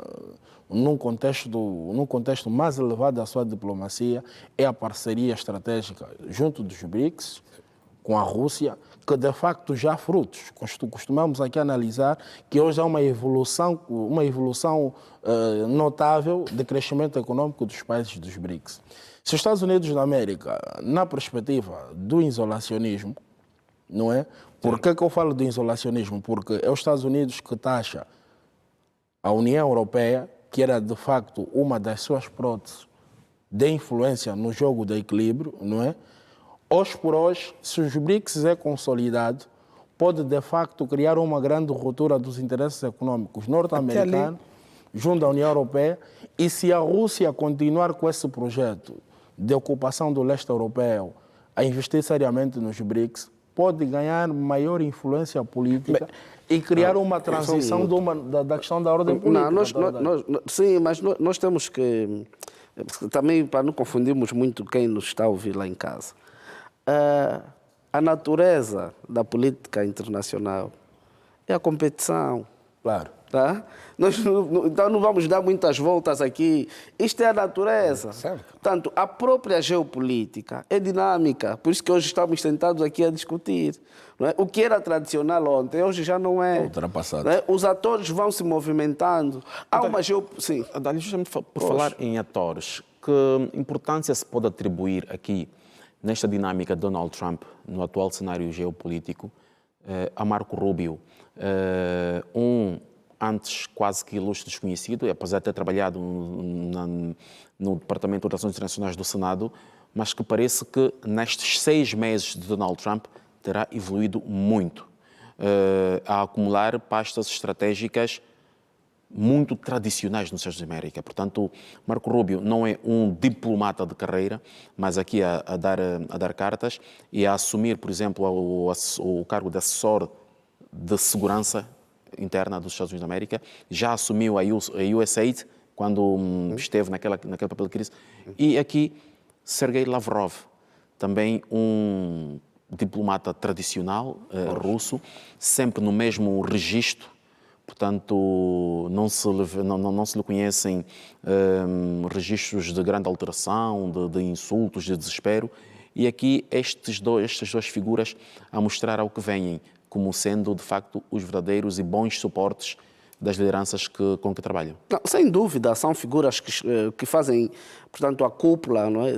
num contexto mais elevado da sua diplomacia, é a parceria estratégica junto dos BRICS, com a Rússia, que de facto já há frutos. Costumamos aqui analisar que hoje há uma evolução notável de crescimento econômico dos países dos BRICS. Se os Estados Unidos da América, na perspectiva do isolacionismo, não é? Por que eu falo do isolacionismo? Porque é os Estados Unidos que taxa a União Europeia, que era de facto uma das suas próteses de influência no jogo de equilíbrio, não é? Hoje por hoje, se os BRICS é consolidado, pode de facto criar uma grande ruptura dos interesses econômicos norte-americanos junto à União Europeia, e se a Rússia continuar com esse projeto de ocupação do leste europeu, a investir seriamente nos BRICS, pode ganhar maior influência política e criar uma transição da questão da ordem política. Sim, mas nós temos que também para não confundirmos muito quem nos está a ouvir lá em casa, a natureza da política internacional é a competição. Claro. Tá? Então não vamos dar muitas voltas aqui. Isto é a natureza. Certo. Portanto, a própria geopolítica é dinâmica. Por isso que hoje estamos sentados aqui a discutir. Não é? O que era tradicional ontem, hoje já não é. Ultrapassado. Não é? Os atores vão se movimentando. Há uma Sim. Adalio, justamente por falar em atores, que importância se pode atribuir aqui, nesta dinâmica de Donald Trump, no atual cenário geopolítico, a Marco Rubio, antes quase que ilustre desconhecido, apesar de ter trabalhado no Departamento de Relações Internacionais do Senado, mas que parece que nestes 6 meses de Donald Trump terá evoluído muito, a acumular pastas estratégicas muito tradicionais nos Estados Unidos da América. Portanto, Marco Rubio não é um diplomata de carreira, mas aqui a dar cartas e a assumir, por exemplo, o cargo de assessor de segurança interna dos Estados Unidos da América. Já assumiu a USAID quando esteve naquele papel de crise. E aqui, Sergei Lavrov, também um diplomata tradicional russo, sempre no mesmo registro. Portanto, não se lhe conhecem registros de grande alteração, de insultos, de desespero. E aqui estas duas figuras a mostrar ao que vêm como sendo, de facto, os verdadeiros e bons suportes das lideranças com que trabalham. Não, sem dúvida, são figuras que fazem, portanto, a cúpula, não é?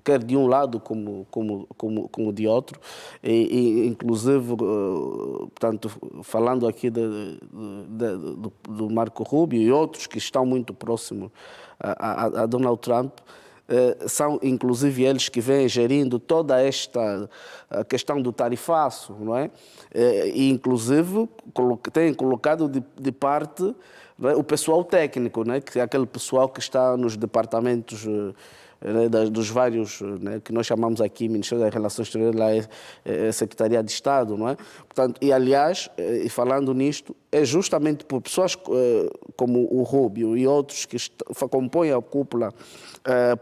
Quer de um lado como de outro, e inclusive, portanto, falando aqui do Marco Rubio e outros que estão muito próximos a Donald Trump, são inclusive eles que vêm gerindo toda esta questão do tarifaço, não é? E inclusive têm colocado de parte, não é, o pessoal técnico, não é? Que é aquele pessoal que está nos departamentos dos vários, né, que nós chamamos aqui Ministério das Relações Exteriores, lá é Secretaria de Estado, não é? Portanto, e aliás, e falando nisto, é justamente por pessoas como o Rubio e outros que compõem a cúpula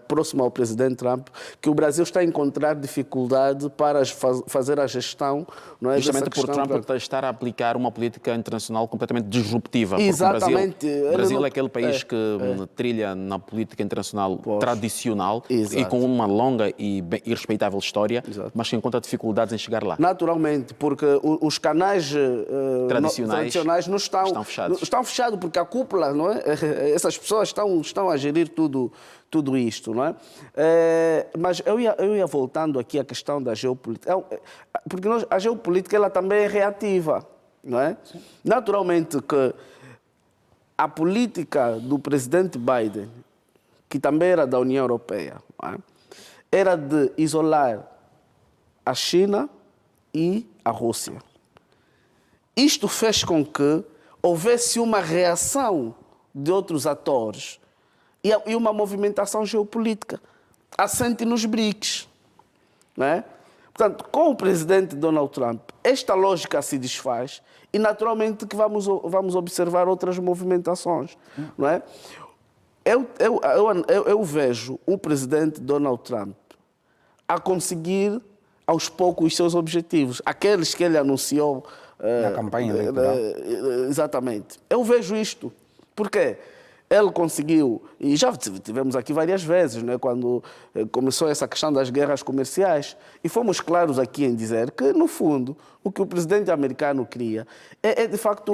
próxima ao presidente Trump, que o Brasil está a encontrar dificuldade para fazer a gestão, não é? Justamente por Trump estar a aplicar uma política internacional completamente disruptiva. Exatamente. O Brasil é aquele país que trilha na política internacional tradicional e com uma longa e respeitável história, mas que encontra dificuldades em chegar lá. Naturalmente, porque os canais tradicionais não estão fechados. Estão fechados porque a cúpula, não é? Essas pessoas estão a gerir tudo isto, não é? Mas eu ia voltando aqui à questão da geopolítica, porque a geopolítica ela também é reativa, não é? Sim. Naturalmente que a política do presidente Biden, que também era da União Europeia, não é? Era de isolar a China e a Rússia. Isto fez com que houvesse uma reação de outros atores e uma movimentação geopolítica assente nos BRICS, não é? Portanto, com o presidente Donald Trump, esta lógica se desfaz e, naturalmente, que vamos observar outras movimentações, não é? Eu vejo o presidente Donald Trump a conseguir, aos poucos, os seus objetivos, aqueles que ele anunciou na campanha eleitoral. Exatamente. Eu vejo isto. Por quê? Ele conseguiu, e já tivemos aqui várias vezes, né, quando começou essa questão das guerras comerciais, e fomos claros aqui em dizer que, no fundo, o que o presidente americano queria é de facto,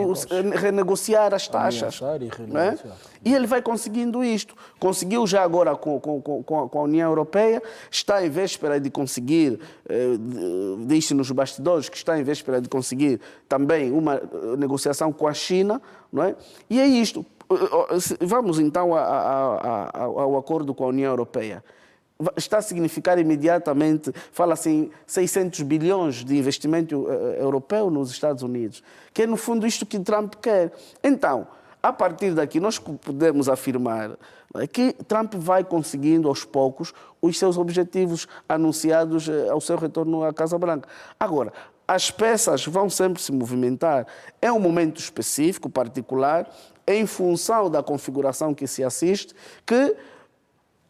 renegociar as taxas. Né? E ele vai conseguindo isto. Conseguiu já agora com a União Europeia, está em véspera de conseguir, diz-se nos bastidores, que está em véspera de conseguir também uma negociação com a China, não é? E é isto. Vamos então ao acordo com a União Europeia. Está a significar imediatamente, fala-se em 600 bilhões de investimento europeu nos Estados Unidos, que é no fundo isto que Trump quer. Então, a partir daqui nós podemos afirmar que Trump vai conseguindo aos poucos os seus objetivos anunciados ao seu retorno à Casa Branca. Agora, as peças vão sempre se movimentar. É um momento específico, particular, em função da configuração que se assiste, que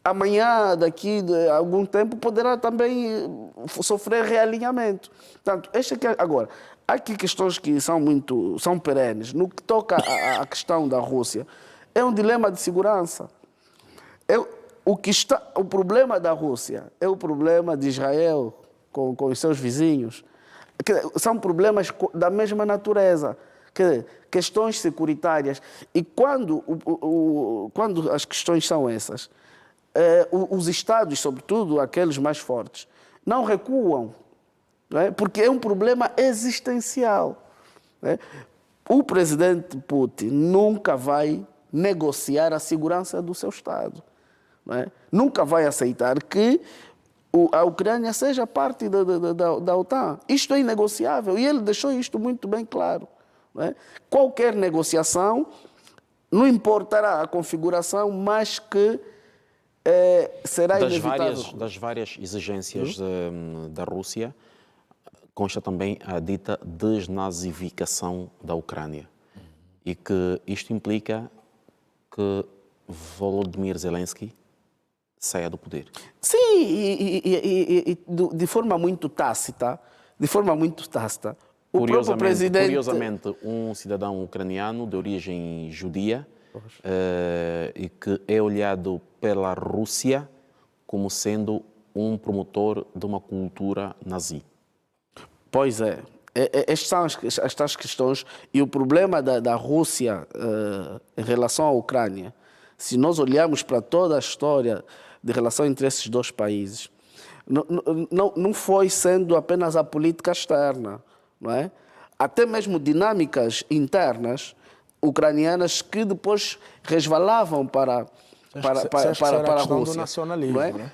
amanhã, daqui a algum tempo, poderá também sofrer realinhamento. Portanto, agora, há aqui questões que são perenes. No que toca à questão da Rússia, é um dilema de segurança. O problema da Rússia é o problema de Israel com os seus vizinhos. São problemas da mesma natureza. Questões securitárias. E quando as questões são essas, os Estados, sobretudo aqueles mais fortes, não recuam, não é? Porque é um problema existencial. Não é? O presidente Putin nunca vai negociar a segurança do seu Estado. Não é? Nunca vai aceitar que a Ucrânia seja parte da OTAN. Isto é inegociável e ele deixou isto muito bem claro. Não é? Qualquer negociação, não importará a configuração, mas que será inevitável. Das várias exigências da Rússia, consta também a dita desnazificação da Ucrânia. E que isto implica que Volodymyr Zelensky saia do poder. Sim, e de forma muito tácita, o próprio presidente... Curiosamente, um cidadão ucraniano de origem judia e que é olhado pela Rússia como sendo um promotor de uma cultura nazi. Pois é. Estas são estas questões. E o problema da Rússia em relação à Ucrânia, se nós olharmos para toda a história de relação entre esses dois países, não foi sendo apenas a política externa, não é? Até mesmo dinâmicas internas ucranianas que depois resvalavam para a Rússia. Do nacionalismo, não é? Né?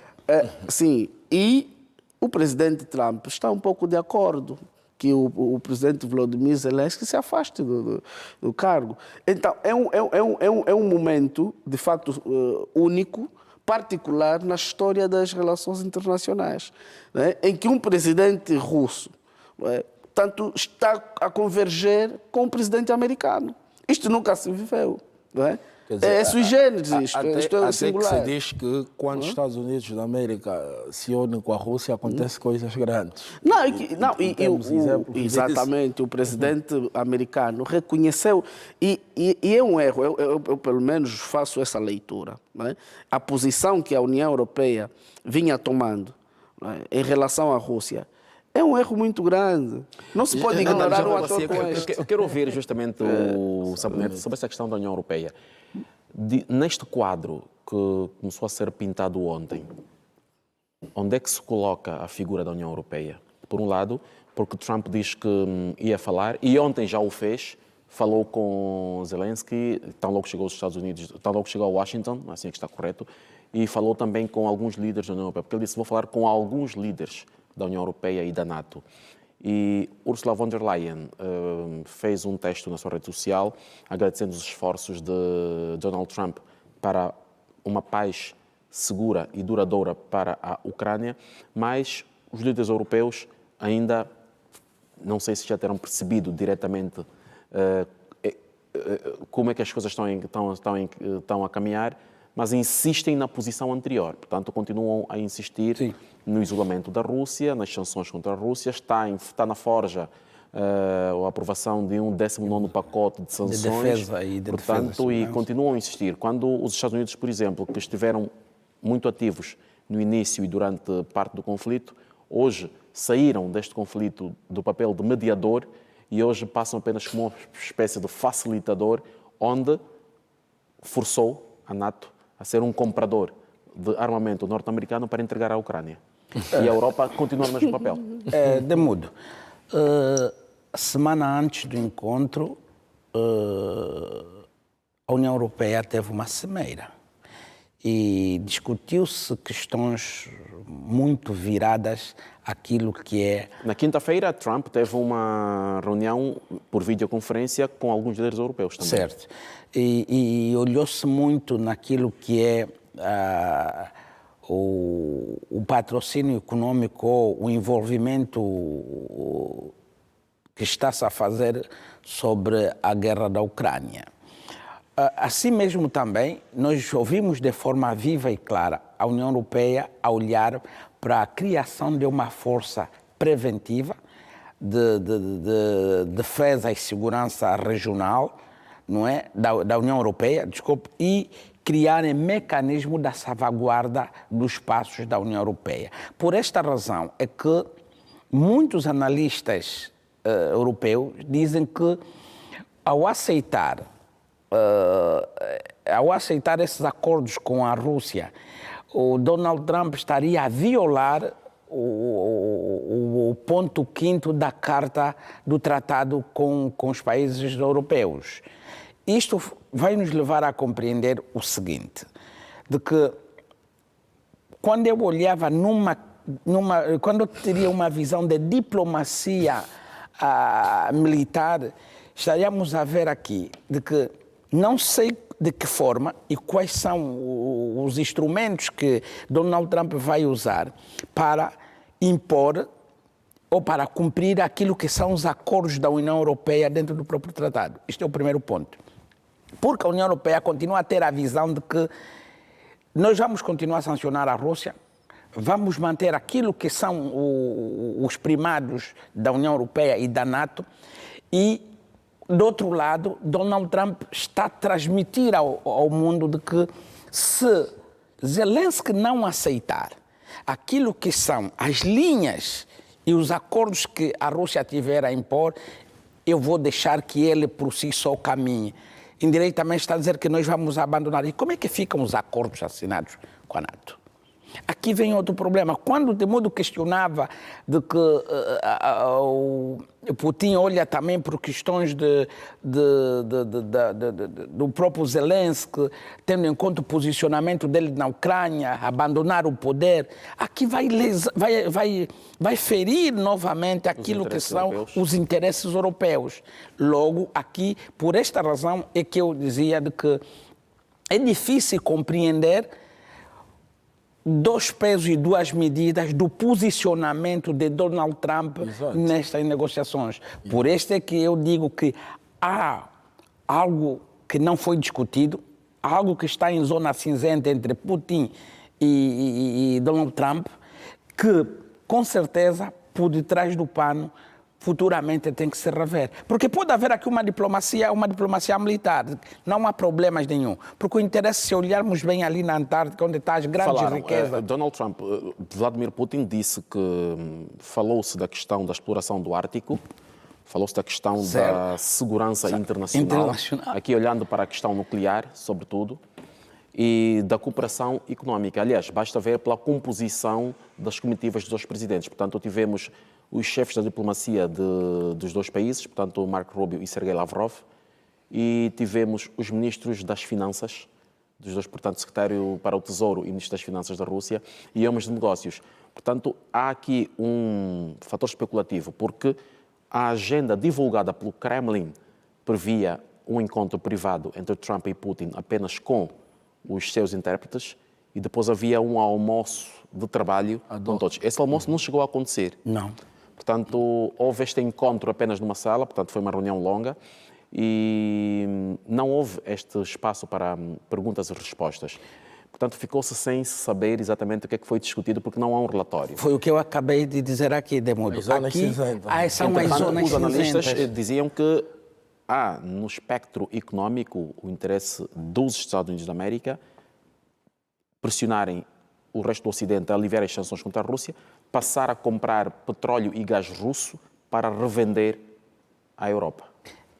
Sim, e o presidente Trump está um pouco de acordo que o presidente Volodymyr Zelensky se afaste do cargo. Então, é um momento, de fato, único, particular na história das relações internacionais, né? Em que um presidente russo, né, tanto está a converger com o presidente americano. Isto nunca se viveu. Não é? Dizer, é sui generis isto. Isto é até singular. que se diz que quando os Estados Unidos da América se unem com a Rússia, acontecem coisas grandes. Exatamente, o presidente americano reconheceu, e é um erro, eu pelo menos faço essa leitura. Não é? A posição que a União Europeia vinha tomando, não é, em relação à Rússia, é um erro muito grande. Não se pode ignorar um ator como este. Eu quero ouvir justamente o Sabonete sobre essa questão da União Europeia. Neste quadro que começou a ser pintado ontem, onde é que se coloca a figura da União Europeia? Por um lado, porque Trump diz que ia falar, e ontem já o fez, falou com Zelensky, tão logo chegou aos Estados Unidos, tão logo chegou a Washington, assim é que está correto, e falou também com alguns líderes da União Europeia, porque ele disse, vou falar com alguns líderes da União Europeia e da NATO. E Ursula von der Leyen fez um texto na sua rede social agradecendo os esforços de Donald Trump para uma paz segura e duradoura para a Ucrânia, mas os líderes europeus ainda, não sei se já terão percebido diretamente como é que as coisas estão a caminhar, mas insistem na posição anterior. Portanto, continuam a insistir Sim. no isolamento da Rússia, nas sanções contra a Rússia. Está na forja a aprovação de um 19º pacote de sanções. De defesa e de defesa, e continuam a insistir. Quando os Estados Unidos, por exemplo, que estiveram muito ativos no início e durante parte do conflito, hoje saíram deste conflito do papel de mediador e hoje passam apenas como uma espécie de facilitador, onde forçou a NATO a ser um comprador de armamento norte-americano para entregar à Ucrânia. E a Europa continua no mesmo papel. Demudo. Semana antes do encontro, a União Europeia teve uma cimeira e discutiu-se questões muito viradas àquilo que é... Na quinta-feira, Trump teve uma reunião por videoconferência com alguns líderes europeus também. Certo. E olhou-se muito naquilo que é o patrocínio econômico, o envolvimento que está-se a fazer sobre a guerra da Ucrânia. Assim mesmo também, nós ouvimos de forma viva e clara a União Europeia a olhar para a criação de uma força preventiva de defesa e segurança regional, não é? da União Europeia, desculpe, e criarem mecanismo da salvaguarda dos espaços da União Europeia. Por esta razão é que muitos analistas europeus dizem que ao aceitar esses acordos com a Rússia, o Donald Trump estaria a violar o ponto 5º da Carta do Tratado com os países europeus. Isto vai nos levar a compreender o seguinte, de que quando eu olhava quando eu teria uma visão de diplomacia militar, estaríamos a ver aqui de que não sei de que forma e quais são os instrumentos que Donald Trump vai usar para impor ou para cumprir aquilo que são os acordos da União Europeia dentro do próprio tratado. Este é o primeiro ponto. Porque a União Europeia continua a ter a visão de que nós vamos continuar a sancionar a Rússia, vamos manter aquilo que são os primados da União Europeia e da NATO e, do outro lado, Donald Trump está a transmitir ao mundo de que se Zelensky não aceitar aquilo que são as linhas e os acordos que a Rússia tiver a impor, eu vou deixar que ele por si só caminhe. Indiretamente está a dizer que nós vamos abandonar. E como é que ficam os acordos assinados com a NATO? Aqui vem outro problema. Quando o Temudo questionava de que o Putin olha também por questões do próprio Zelensky, tendo em conta o posicionamento dele na Ucrânia, abandonar o poder, aqui vai ferir novamente aquilo que são os interesses europeus. Logo, aqui, por esta razão, é que eu dizia de que é difícil compreender dois pesos e duas medidas do posicionamento de Donald Trump nestas negociações. Por este é que eu digo que há algo que não foi discutido, algo que está em zona cinzenta entre Putin e Donald Trump, que com certeza por detrás do pano futuramente tem que se rever. Porque pode haver aqui uma diplomacia militar, não há problemas nenhum. Porque o interesse, se olharmos bem ali na Antártica, onde estão as grandes riquezas... Donald Trump, Vladimir Putin disse que falou-se da questão da exploração do Ártico, falou-se da questão da segurança internacional, aqui olhando para a questão nuclear, sobretudo, e da cooperação económica. Aliás, basta ver pela composição das comitivas dos dois presidentes. Portanto, tivemos os chefes da diplomacia dos dois países, portanto, Marco Rubio e Sergei Lavrov, e tivemos os ministros das finanças dos dois, portanto, secretário para o Tesouro e ministro das Finanças da Rússia, e homens de negócios. Portanto, há aqui um fator especulativo, porque a agenda divulgada pelo Kremlin previa um encontro privado entre Trump e Putin apenas com os seus intérpretes, e depois havia um almoço de trabalho com todos. Esse almoço não chegou a acontecer. Não. Portanto, houve este encontro apenas numa sala, portanto, foi uma reunião longa, e não houve este espaço para perguntas e respostas. Portanto, ficou-se sem saber exatamente o que é que foi discutido, porque não há um relatório. Foi o que eu acabei de dizer aqui, Demudo. Aqui são as zonas os analistas cinzentas. diziam que há no espectro económico o interesse dos Estados Unidos da América pressionarem o resto do Ocidente a aliviar as sanções contra a Rússia, passar a comprar petróleo e gás russo para revender à Europa.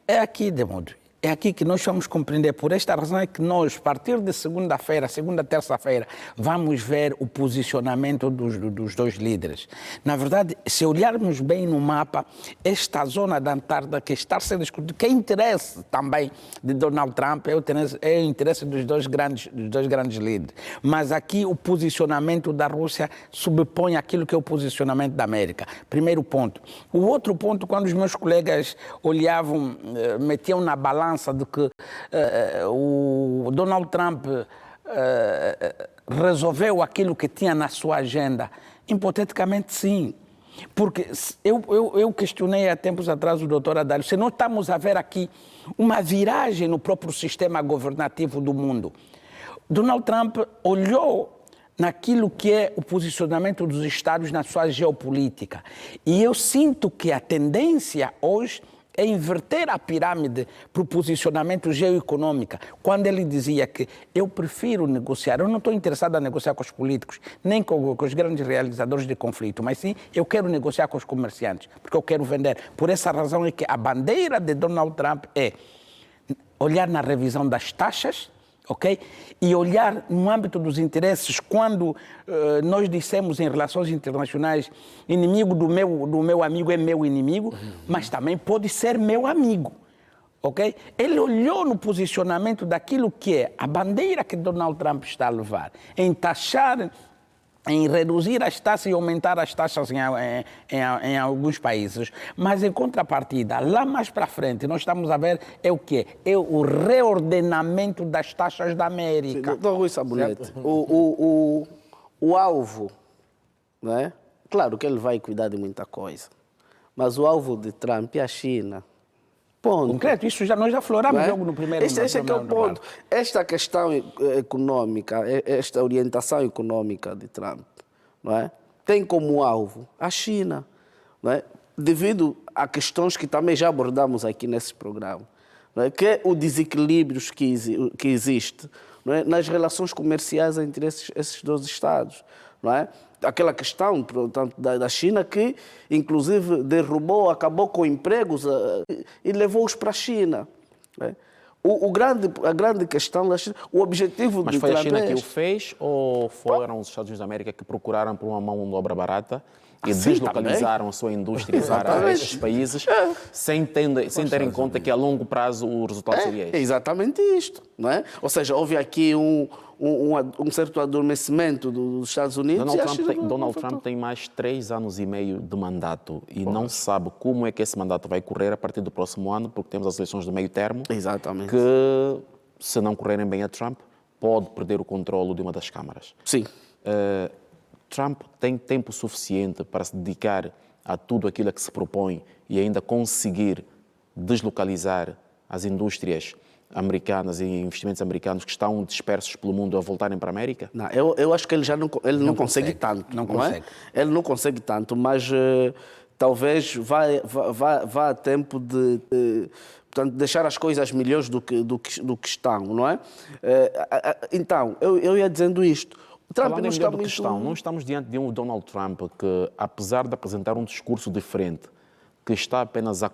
É aqui, Demudo. É aqui que nós vamos compreender. Por esta razão é que nós, a partir de segunda-feira, terça-feira, vamos ver o posicionamento dos dois líderes. Na verdade, se olharmos bem no mapa, esta zona da Antártida que está a ser discutida, que é interesse também de Donald Trump, é o interesse dos dois grandes líderes. Mas aqui o posicionamento da Rússia subpõe aquilo que é o posicionamento da América. Primeiro ponto. O outro ponto, quando os meus colegas olhavam, metiam na balança de que o Donald Trump resolveu aquilo que tinha na sua agenda, hipoteticamente sim. Porque eu questionei há tempos atrás o doutor Adalho, se nós estamos a ver aqui uma viragem no próprio sistema governativo do mundo. Donald Trump olhou naquilo que é o posicionamento dos Estados na sua geopolítica. E eu sinto que a tendência hoje é inverter a pirâmide para o posicionamento geoeconômico. Quando ele dizia que eu prefiro negociar, eu não estou interessado em negociar com os políticos, nem com os grandes realizadores de conflito, mas sim eu quero negociar com os comerciantes, porque eu quero vender. Por essa razão é que a bandeira de Donald Trump é olhar na revisão das taxas, ok? E olhar no âmbito dos interesses, quando nós dissemos em relações internacionais, inimigo do meu amigo é meu inimigo, mas também pode ser meu amigo, ok? Ele olhou no posicionamento daquilo que é a bandeira que Donald Trump está a levar, em taxar, em reduzir as taxas e aumentar as taxas em alguns países. Mas, em contrapartida, lá mais para frente, nós estamos a ver é o quê? É o reordenamento das taxas da América. Doutor Rui Sabonete, o alvo, não é? Claro que ele vai cuidar de muita coisa, mas o alvo de Trump é a China. Ponto. Concreto, isso nós já afloramos logo no primeiro momento. Esse é que é o ponto. Esta questão econômica, esta orientação econômica de Trump, não é? Tem como alvo a China, não é? Devido a questões que também já abordamos aqui nesse programa, não é? Que é o desequilíbrio que existe, não é? Nas relações comerciais entre esses dois Estados, não é? Aquela questão, portanto, da China que, inclusive, acabou com empregos e levou-os para a China. Né? A grande questão da China, o objetivo Mas foi a China que o fez ou foram os Estados Unidos da América que procuraram por uma mão de obra barata e deslocalizaram a sua indústria para estes países sem ter em conta que a longo prazo o resultado seria este? É exatamente isto. Não é? Ou seja, houve aqui um certo adormecimento dos Estados Unidos. Donald Trump tem mais 3 anos e meio de mandato e não sabe como é que esse mandato vai correr a partir do próximo ano, porque temos as eleições do meio termo. Exatamente. Que, se não correrem bem a Trump, pode perder o controle de uma das câmaras. Sim. Trump tem tempo suficiente para se dedicar a tudo aquilo a que se propõe e ainda conseguir deslocalizar as indústrias americanas e investimentos americanos que estão dispersos pelo mundo a voltarem para a América? Não, eu acho que ele não consegue tanto. Não consegue. Ele não consegue tanto, mas talvez vá a tempo de portanto, deixar as coisas melhores do que estão, não é? Então, eu ia dizendo isto. Trump não está muito... Não estamos diante de um Donald Trump que, apesar de apresentar um discurso diferente, que está apenas a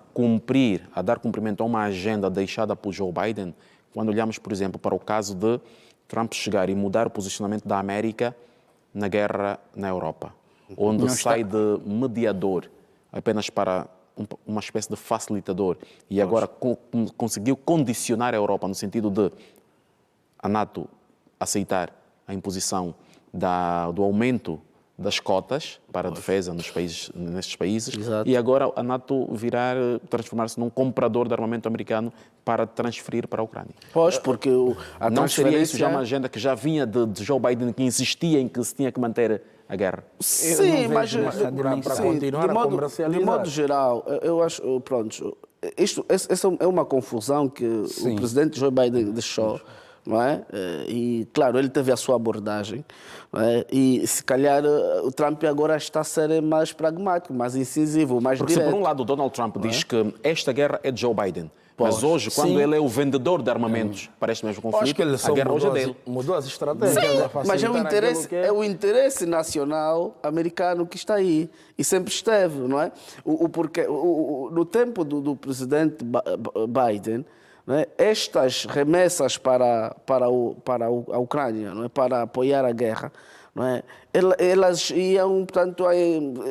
dar cumprimento a uma agenda deixada por Joe Biden, quando olhamos, por exemplo, para o caso de Trump chegar e mudar o posicionamento da América na guerra na Europa, onde sai de mediador apenas para uma espécie de facilitador e agora conseguiu condicionar a Europa no sentido de a NATO aceitar a imposição do aumento das cotas para a defesa nestes países. Exato. E agora a NATO transformar-se num comprador de armamento americano para transferir para a Ucrânia. Pois, porque não seria isso já uma agenda que já vinha de Joe Biden, que insistia em que se tinha que manter a guerra? Sim, mas para continuar a comercializar. De modo geral, eu acho, pronto, essa é uma confusão que o presidente Joe Biden deixou. Não é? E, claro, ele teve a sua abordagem, não é? E, se calhar, o Trump agora está a ser mais pragmático, mais incisivo, mais porque direto. Se, por um lado, o Donald Trump diz que esta guerra é de Joe Biden, mas hoje, quando ele é o vendedor de armamentos para este mesmo conflito, acho que ele a guerra hoje é dele. Mudou as estratégias. Mas é o interesse nacional americano que está aí e sempre esteve, não é? Porque no tempo do presidente Biden, não é? Estas remessas para a Ucrânia, não é? Para apoiar a guerra, não é? Elas iam, portanto,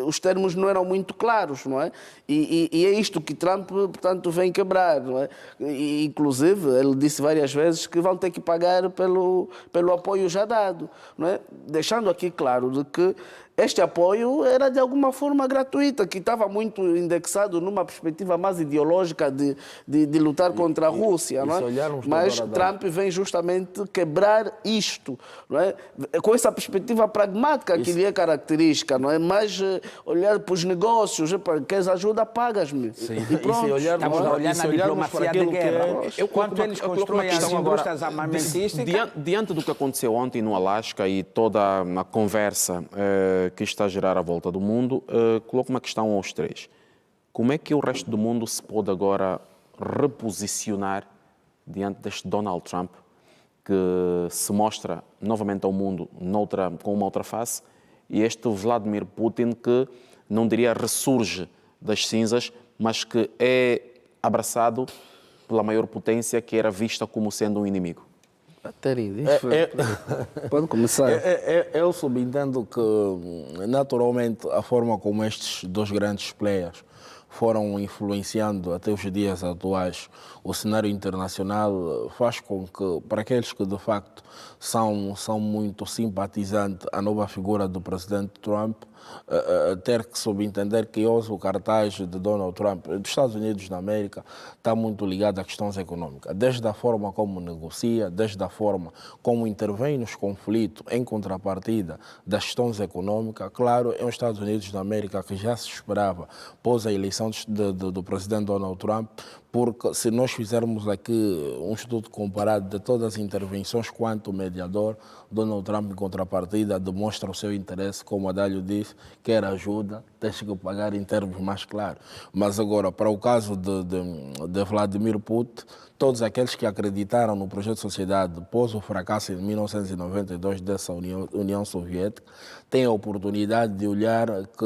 os termos não eram muito claros, não é? E é isto que Trump, portanto, vem quebrar, não é? E, inclusive, ele disse várias vezes que vão ter que pagar pelo apoio já dado, não é? Deixando aqui claro de que este apoio era de alguma forma gratuito, que estava muito indexado numa perspectiva mais ideológica de lutar contra a Rússia. Não é? Mas Trump vem justamente quebrar isto, não é? Com essa perspectiva pragmática que lhe é característica, não é? Mas olhar para os negócios, queres ajuda, pagas-me. E pronto. Estamos a olhar na diplomacia de guerra. Quanto eles constroem as indústrias armamentísticas... Diante do que aconteceu ontem no Alasca e toda a conversa que está a gerar à volta do mundo, coloco uma questão aos três. Como é que o resto do mundo se pode agora reposicionar diante deste Donald Trump, que se mostra novamente ao mundo com uma outra face, e este Vladimir Putin, que não diria ressurge das cinzas, mas que é abraçado pela maior potência que era vista como sendo um inimigo? Pode começar. Eu subentendo que, naturalmente, a forma como estes dois grandes players foram influenciando até os dias atuais o cenário internacional faz com que, para aqueles que de facto são muito simpatizantes à nova figura do presidente Trump, ter que subentender que hoje o cartaz de Donald Trump dos Estados Unidos da América está muito ligado a questões econômicas, desde a forma como negocia, desde a forma como intervém nos conflitos em contrapartida das questões econômicas. Claro, é os Estados Unidos da América que já se esperava após a eleição do presidente Donald Trump, porque se nós fizermos aqui um estudo comparado de todas as intervenções quanto mediador, Donald Trump, em contrapartida, demonstra o seu interesse, como Adálio disse, quer ajuda, tens que pagar em termos mais claros. Mas agora, para o caso de Vladimir Putin, todos aqueles que acreditaram no projeto de sociedade após o fracasso em 1992 dessa União Soviética, têm a oportunidade de olhar que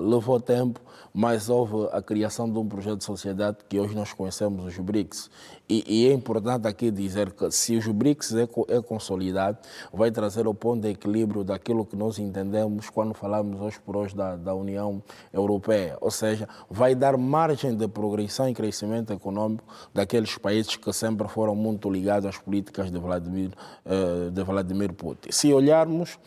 levou tempo, mas houve a criação de um projeto de sociedade que hoje nós conhecemos, os BRICS. E é importante aqui dizer que se os BRICS é consolidado, vai trazer o ponto de equilíbrio daquilo que nós entendemos quando falamos hoje por hoje da União Europeia. Ou seja, vai dar margem de progressão e crescimento econômico daqueles países que sempre foram muito ligados às políticas de Vladimir Putin. Se olharmos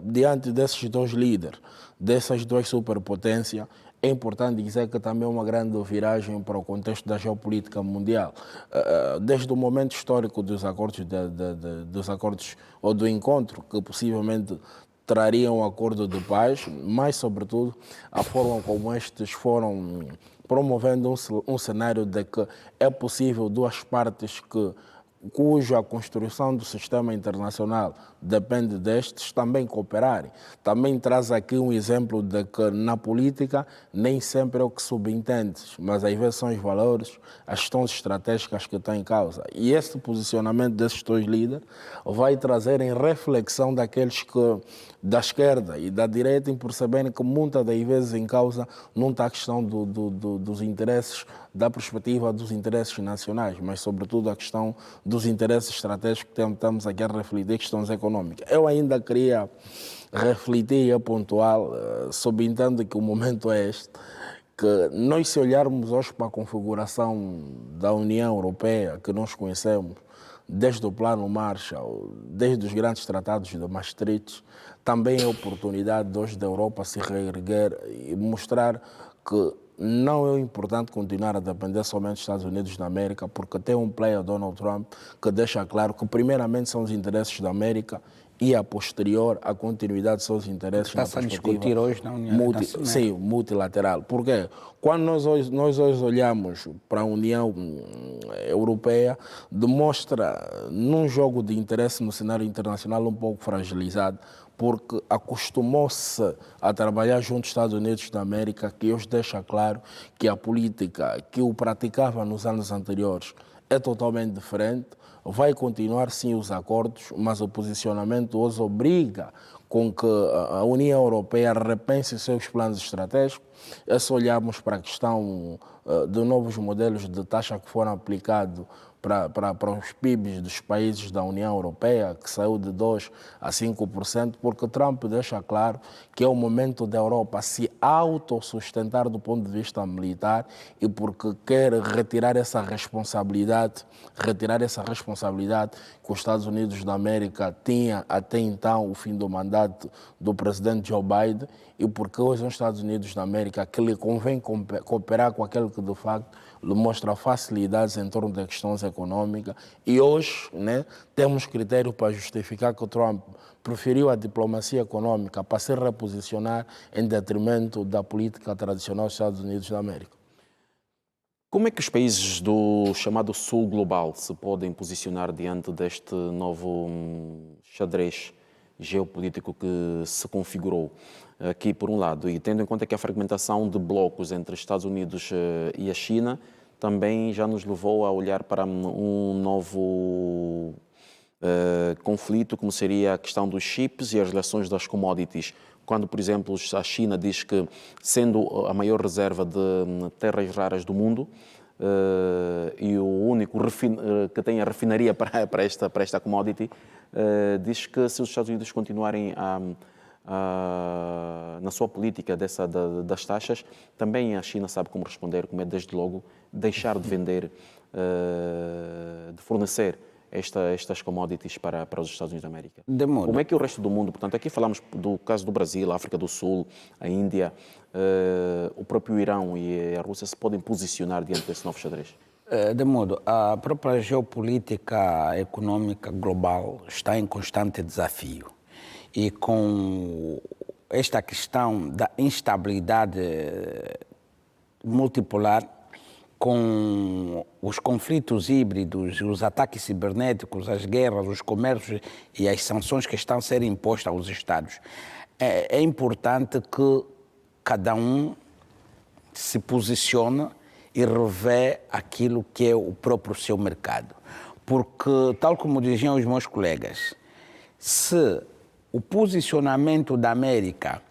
diante desses dois líderes, dessas duas superpotências, é importante dizer que também é uma grande viragem para o contexto da geopolítica mundial. Desde o momento histórico dos acordos ou do encontro, que possivelmente trariam um acordo de paz, mas, sobretudo, a forma como estes foram promovendo um cenário de que é possível duas partes cuja construção do sistema internacional depende destes, também cooperarem. Também traz aqui um exemplo de que na política nem sempre é o que subentendes, mas às vezes são os valores, as questões estratégicas que estão em causa. E este posicionamento desses dois líderes vai trazer em reflexão daqueles que da esquerda e da direita em perceberem que muitas das vezes em causa não está a questão dos interesses, da perspectiva dos interesses nacionais, mas sobretudo a questão dos interesses estratégicos que estamos aqui a refletir, questões econômicas. Eu ainda queria refletir e apontar, subentendo que o momento é este, que nós, se olharmos hoje para a configuração da União Europeia que nós conhecemos, desde o Plano Marshall, desde os grandes tratados de Maastricht, também é oportunidade hoje da Europa se reerguer e mostrar que não é importante continuar a depender somente dos Estados Unidos da América, porque tem um player, Donald Trump, que deixa claro que primeiramente são os interesses da América e a posterior a continuidade dos seus interesses na perspectiva hoje na União multilateral. Porque quando nós hoje olhamos para a União Europeia, demonstra num jogo de interesse no cenário internacional um pouco fragilizado, porque acostumou-se a trabalhar junto aos Estados Unidos da América, que hoje deixa claro que a política que o praticava nos anos anteriores é totalmente diferente. Vai continuar sim os acordos, mas o posicionamento os obriga com que a União Europeia repense seus planos estratégicos. É só olharmos para a questão de novos modelos de taxa que foram aplicados para os PIBs dos países da União Europeia, que saiu de 2% a 5%, porque Trump deixa claro que é o momento da Europa se autossustentar do ponto de vista militar e porque quer retirar essa responsabilidade que os Estados Unidos da América tinha até então, o fim do mandato do presidente Joe Biden, e porque hoje nos Estados Unidos da América que lhe convém cooperar com aquele que de facto lhe mostra facilidades em torno das questões econômicas. E hoje, né, temos critério para justificar que o Trump preferiu a diplomacia econômica para se reposicionar em detrimento da política tradicional dos Estados Unidos da América. Como é que os países do chamado Sul Global se podem posicionar diante deste novo xadrez geopolítico que se configurou aqui, por um lado, e tendo em conta que a fragmentação de blocos entre Estados Unidos e a China também já nos levou a olhar para um novo conflito, como seria a questão dos chips e as relações das commodities. Quando, por exemplo, a China diz que, sendo a maior reserva de terras raras do mundo e o único que tem a refinaria para esta commodity, diz que se os Estados Unidos continuarem na sua política das taxas, também a China sabe como responder, como é desde logo deixar de vender, de fornecer estas commodities para os Estados Unidos da América. Como é que o resto do mundo, portanto, aqui falamos do caso do Brasil, a África do Sul, a Índia, o próprio Irão e a Rússia se podem posicionar diante desse novo xadrez? De modo, a própria geopolítica econômica global está em constante desafio. E com esta questão da instabilidade multipolar, com os conflitos híbridos, os ataques cibernéticos, as guerras, os comércios e as sanções que estão a ser impostas aos Estados, é importante que cada um se posicione e revê aquilo que é o próprio seu mercado. Porque, tal como diziam os meus colegas, se o posicionamento da América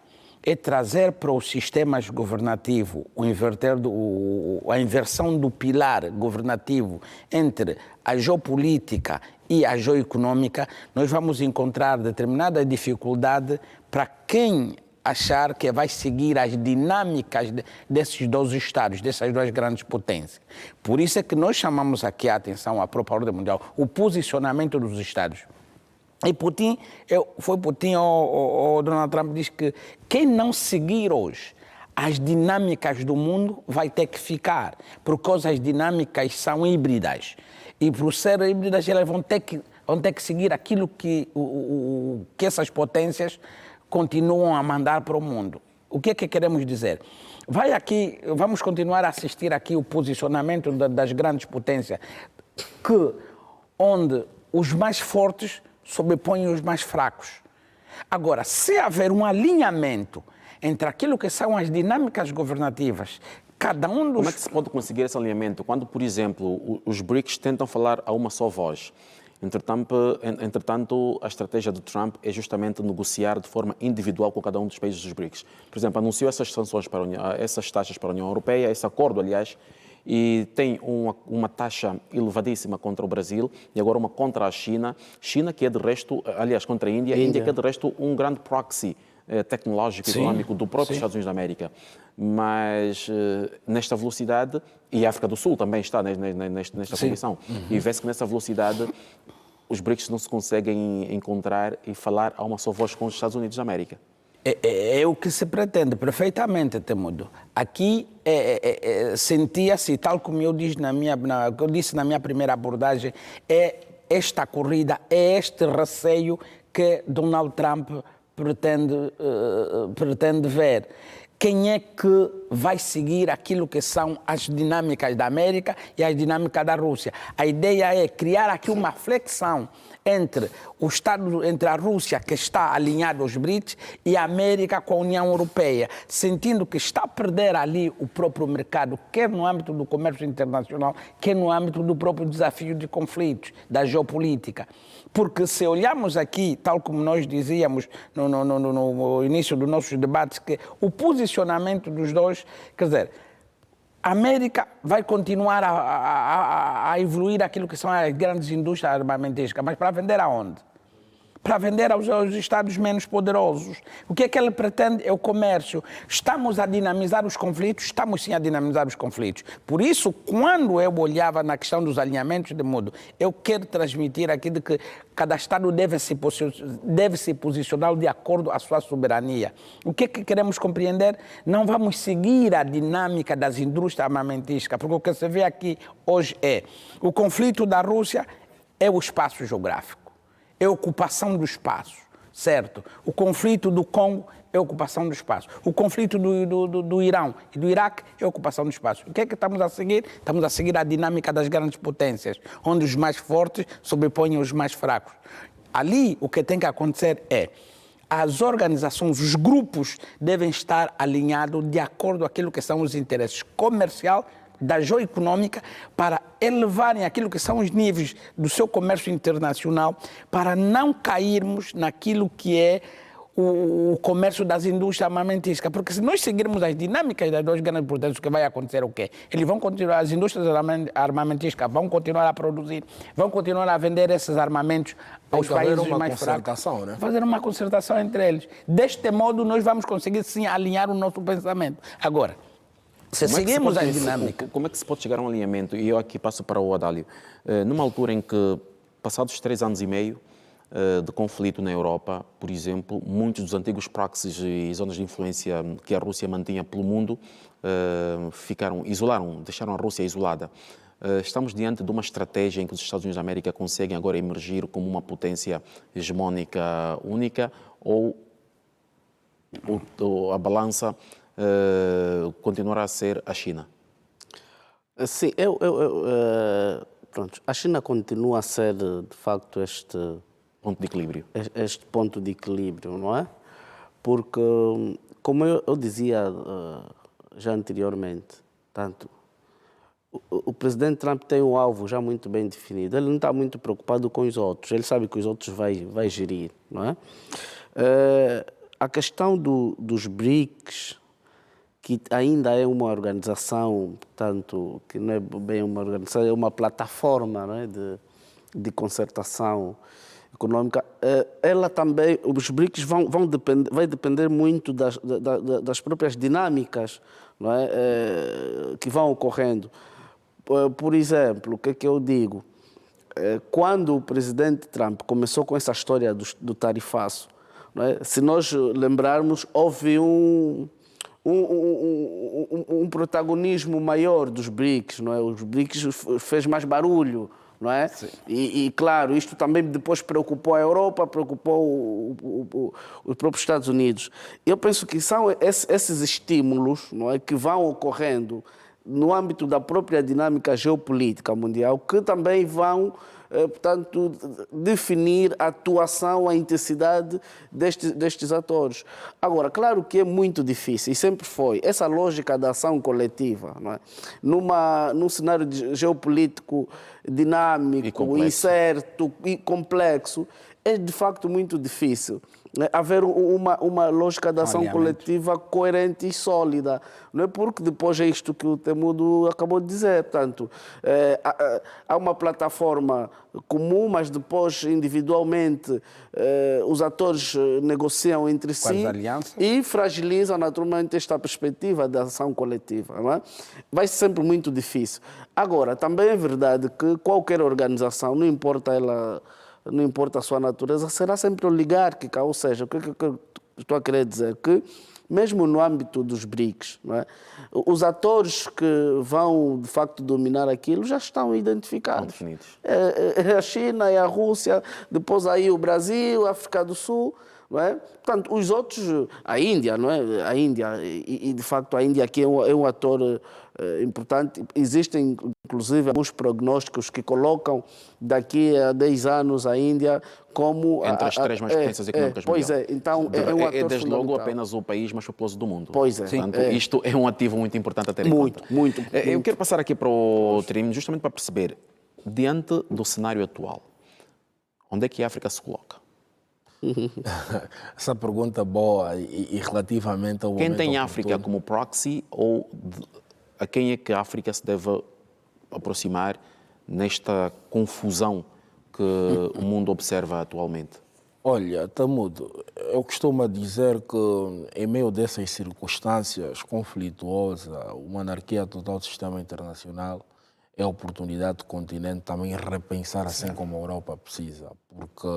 é trazer para os sistemas governativos a inversão do pilar governativo entre a geopolítica e a geoeconômica, nós vamos encontrar determinada dificuldade para quem achar que vai seguir as dinâmicas desses dois Estados, dessas duas grandes potências. Por isso é que nós chamamos aqui a atenção à própria ordem mundial, o posicionamento dos Estados. E foi Putin ou Donald Trump diz que quem não seguir hoje as dinâmicas do mundo vai ter que ficar, porque as dinâmicas são híbridas. E por serem híbridas, elas vão ter que seguir aquilo que essas potências continuam a mandar para o mundo. O que é que queremos dizer? Vamos continuar a assistir aqui o posicionamento das grandes potências, onde os mais fortes sobrepõem os mais fracos. Agora, se haver um alinhamento entre aquilo que são as dinâmicas governativas, cada um dos... Como é que se pode conseguir esse alinhamento quando, por exemplo, os BRICS tentam falar a uma só voz? Entretanto, a estratégia de Trump é justamente negociar de forma individual com cada um dos países dos BRICS. Por exemplo, anunciou essas sanções essas taxas para a União Europeia, esse acordo, aliás, e tem uma taxa elevadíssima contra o Brasil e agora uma contra a China. China que é de resto, aliás, contra a Índia que é de resto um grande proxy tecnológico e económico do próprio Estados Unidos da América. Mas nesta velocidade, e a África do Sul também está nesta condição, e vê-se que nessa velocidade os BRICS não se conseguem encontrar e falar a uma só voz com os Estados Unidos da América. É o que se pretende, perfeitamente, Temudo. Aqui sentia-se, tal como eu disse na minha primeira abordagem, é esta corrida, é este receio que Donald Trump pretende ver. Quem é que vai seguir aquilo que são as dinâmicas da América e as dinâmicas da Rússia? A ideia é criar aqui uma flexão entre a Rússia, que está alinhada aos BRICS, e a América com a União Europeia, sentindo que está a perder ali o próprio mercado, quer no âmbito do comércio internacional, quer no âmbito do próprio desafio de conflitos, da geopolítica. Porque se olharmos aqui, tal como nós dizíamos no início dos nossos debates, que o posicionamento dos dois, quer dizer, A América vai continuar a evoluir aquilo que são as grandes indústrias armamentísticas, mas para vender aonde? Para vender aos Estados menos poderosos. O que é que ele pretende? É o comércio. Estamos a dinamizar os conflitos? Estamos sim a dinamizar os conflitos. Por isso, quando eu olhava na questão dos alinhamentos de mundo, eu quero transmitir aqui de que cada Estado deve se posicionar de acordo com a sua soberania. O que é que queremos compreender? Não vamos seguir a dinâmica das indústrias armamentísticas, porque o que se vê aqui hoje é o conflito da Rússia é o espaço geográfico. É ocupação do espaço, certo? O conflito do Congo é ocupação do espaço. O conflito do Irão e do Iraque é ocupação do espaço. O que é que estamos a seguir? Estamos a seguir a dinâmica das grandes potências, onde os mais fortes sobrepõem os mais fracos. Ali, o que tem que acontecer é as organizações, os grupos devem estar alinhados de acordo com aquilo que são os interesses comerciais, da geoeconômica, para elevarem aquilo que são os níveis do seu comércio internacional, para não cairmos naquilo que é o comércio das indústrias armamentísticas. Porque se nós seguirmos as dinâmicas das duas grandes potências, o que vai acontecer é o quê? Eles vão continuar, as indústrias armamentísticas vão continuar a produzir, vão continuar a vender esses armamentos aos países mais fracos. Né? Fazer uma concertação entre eles. Deste modo, nós vamos conseguir, sim, alinhar o nosso pensamento. Agora, se seguimos a dinâmica. Como é que se pode chegar a um alinhamento? E eu aqui passo para o Adálio. Numa altura em que, passados 3 anos e meio de conflito na Europa, por exemplo, muitos dos antigos proxies e zonas de influência que a Rússia mantinha pelo mundo deixaram a Rússia isolada. Estamos diante de uma estratégia em que os Estados Unidos da América conseguem agora emergir como uma potência hegemónica única ou a balança continuará a ser a China? Sim, pronto, a China continua a ser, de facto, este ponto de equilíbrio. Este ponto de equilíbrio, não é? Porque, como eu dizia já anteriormente, tanto o presidente Trump tem um alvo já muito bem definido. Ele não está muito preocupado com os outros. Ele sabe que os outros vai gerir, não é? A questão dos BRICS, que ainda é uma organização, portanto, que não é bem uma organização, é uma plataforma, não é, de concertação econômica, ela também, os BRICS vai depender muito das próprias dinâmicas, não é, que vão ocorrendo. Por exemplo, o que é que eu digo? Quando o presidente Trump começou com essa história do tarifaço, não é, se nós lembrarmos, houve um protagonismo maior dos BRICS, não é? Os BRICS fez mais barulho, não é? E claro, isto também depois preocupou a Europa, preocupou os próprios Estados Unidos. Eu penso que são esses estímulos, não é, que vão ocorrendo no âmbito da própria dinâmica geopolítica mundial, que também vão, portanto, definir a atuação, a intensidade destes atores. Agora, claro que é muito difícil, e sempre foi, essa lógica da ação coletiva, não é? Num cenário geopolítico dinâmico, incerto e complexo, é de facto muito difícil haver uma lógica de ação coletiva coerente e sólida. Não é porque depois é isto que o Temudo acabou de dizer. Portanto, há uma plataforma comum, mas depois, individualmente, os atores negociam entre si e fragilizam naturalmente esta perspectiva da ação coletiva. Não é? Vai ser sempre muito difícil. Agora, também é verdade que qualquer organização, não importa a sua natureza, será sempre oligárquica. Ou seja, o que eu estou a querer dizer? Que, mesmo no âmbito dos BRICS, não é? Os atores que vão, de facto, dominar aquilo já estão identificados. É a China, é a Rússia, depois aí o Brasil, a África do Sul. Não é? Portanto, os outros, a Índia, não é? A Índia, e de facto a Índia aqui é um ator importante. Existem, inclusive, alguns prognósticos que colocam daqui a 10 anos a Índia como... Entre as 3 mais potências econômicas mundiais. Pois é, então é um ator desde logo apenas o país mais populoso do mundo. Pois é. Portanto, isto é um ativo muito importante a ter em conta. Muito. Eu quero passar aqui para o Trino, justamente para perceber, diante do cenário atual, onde é que a África se coloca? Essa pergunta boa e relativamente ao Quem momento tem a oportuno. África como proxy ou a quem é que a África se deve aproximar nesta confusão que o mundo observa atualmente? Olha, Tamudo, eu costumo dizer que em meio dessas circunstâncias conflituosas, uma anarquia total do sistema internacional é a oportunidade do continente também repensar assim como a Europa precisa, porque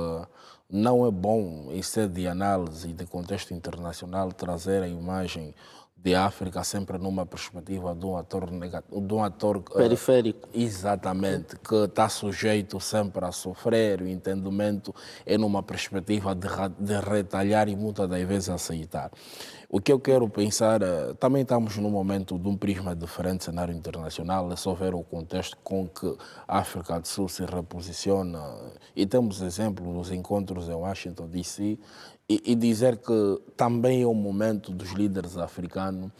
não é bom, em sede de análise e de contexto internacional, trazer a imagem de África sempre numa perspectiva de um ator negativo, de um ator periférico. Exatamente, que está sujeito sempre a sofrer. O entendimento é numa perspectiva de retalhar e muitas das vezes aceitar. O que eu quero pensar, também estamos num momento de um prisma diferente, cenário internacional, é só ver o contexto com que a África do Sul se reposiciona. E temos exemplos dos encontros em Washington, D.C., e dizer que também é o momento dos líderes africanos,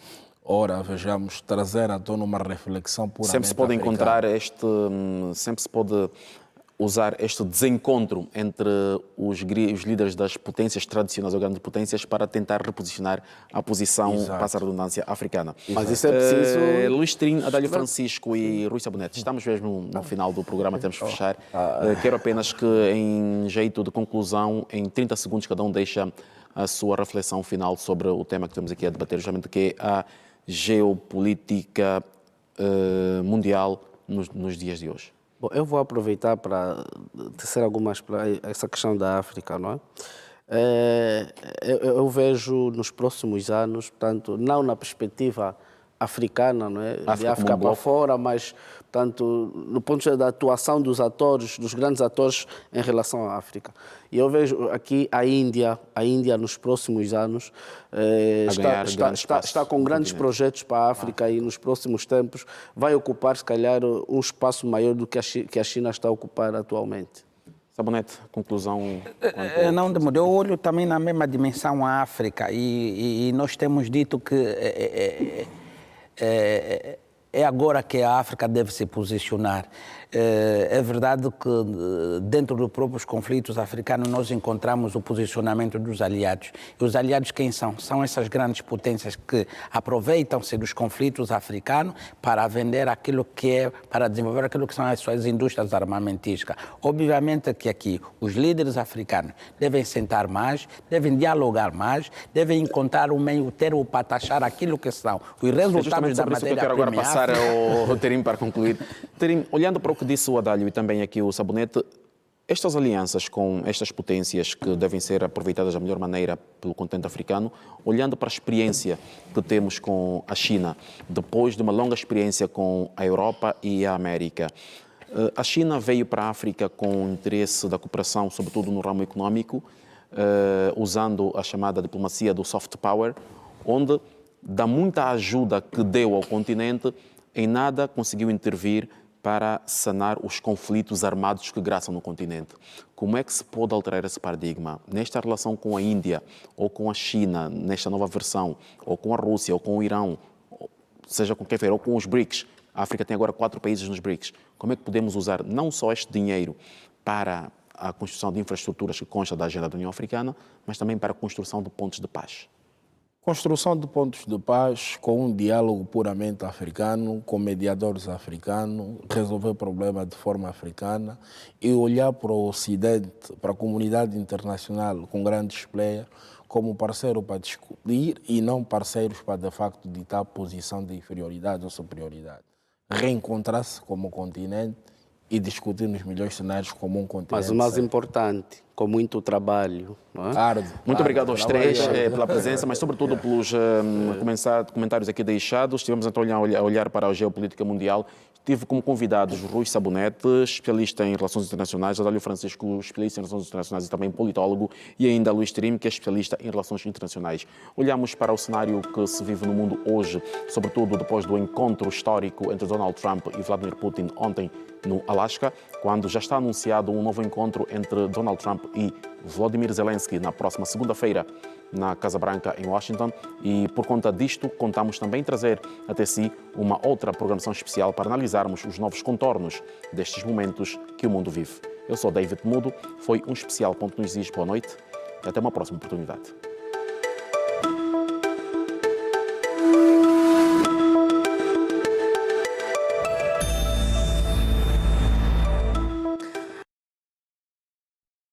ora, vejamos, trazer à tona uma reflexão puramente sempre se pode africana. sempre se pode usar este desencontro entre os líderes das potências tradicionais ou grandes potências para tentar reposicionar a posição, passa a redundância, africana. Mas isso é preciso... Luís Trim, Adálio Francisco e Rui Sabonete, estamos mesmo no final do programa, temos que fechar. Quero apenas que, em jeito de conclusão, em 30 segundos, cada um deixa a sua reflexão final sobre o tema que temos aqui a debater, justamente que é a geopolítica mundial nos dias de hoje. Bom, eu vou aproveitar para tecer algumas para essa questão da África, não é? Eu vejo nos próximos anos, portanto, não na perspectiva africana, não é? De África para fora, mas, portanto, no ponto de vista da atuação dos atores, dos grandes atores em relação à África. E eu vejo aqui a Índia nos próximos anos está com grandes projetos para a África e nos próximos tempos vai ocupar, se calhar, um espaço maior do que a China está a ocupar atualmente. Sabonete, conclusão? Não demorou. Eu olho também na mesma dimensão a África e nós temos dito que é agora que a África deve se posicionar. É verdade que dentro dos próprios conflitos africanos nós encontramos o posicionamento dos aliados. E os aliados quem são? São essas grandes potências que aproveitam-se dos conflitos africanos para vender aquilo que é, para desenvolver aquilo que são as suas indústrias armamentísticas. Obviamente que aqui os líderes africanos devem sentar mais, devem dialogar mais, devem encontrar um meio termo para taxar aquilo que são os resultados da matéria-prima. Eu quero agora passar ao Terim para concluir. Terim, olhando para o que disse o Adálio e também aqui o Sabonete, estas alianças com estas potências que devem ser aproveitadas da melhor maneira pelo continente africano, olhando para a experiência que temos com a China, depois de uma longa experiência com a Europa e a América, a China veio para a África com interesse da cooperação, sobretudo no ramo econômico, usando a chamada diplomacia do soft power, onde, da muita ajuda que deu ao continente, em nada conseguiu intervir para sanar os conflitos armados que graçam no continente. Como é que se pode alterar esse paradigma? Nesta relação com a Índia, ou com a China, nesta nova versão, ou com a Rússia, ou com o Irão, seja com quem for, ou com os BRICS. A África tem agora 4 países nos BRICS. Como é que podemos usar não só este dinheiro para a construção de infraestruturas que consta da agenda da União Africana, mas também para a construção de pontos de paz? Construção de pontos de paz com um diálogo puramente africano, com mediadores africanos, resolver problemas de forma africana e olhar para o Ocidente, para a comunidade internacional com grandes players, como parceiro para discutir e não parceiros para, de facto, ditar posição de inferioridade ou superioridade. Reencontrar-se como continente e discutir nos melhores cenários como um continente. Mas o mais importante, com muito trabalho. Não é? Muito obrigado aos três pela presença, mas sobretudo pelos comentários aqui deixados. Estivemos então a olhar para a geopolítica mundial. Tive como convidados Rui Sabonete, especialista em relações internacionais, Adálio Francisco, especialista em relações internacionais e também politólogo, e ainda Luís Trim, que é especialista em relações internacionais. Olhamos para o cenário que se vive no mundo hoje, sobretudo depois do encontro histórico entre Donald Trump e Vladimir Putin ontem no Alasca, quando já está anunciado um novo encontro entre Donald Trump e Volodymyr Zelensky na próxima segunda-feira na Casa Branca, em Washington, e por conta disto contamos também trazer até si uma outra programação especial para analisarmos os novos contornos destes momentos que o mundo vive. Eu sou David Mudo, foi um especial Ponto Nos Is, boa noite e até uma próxima oportunidade.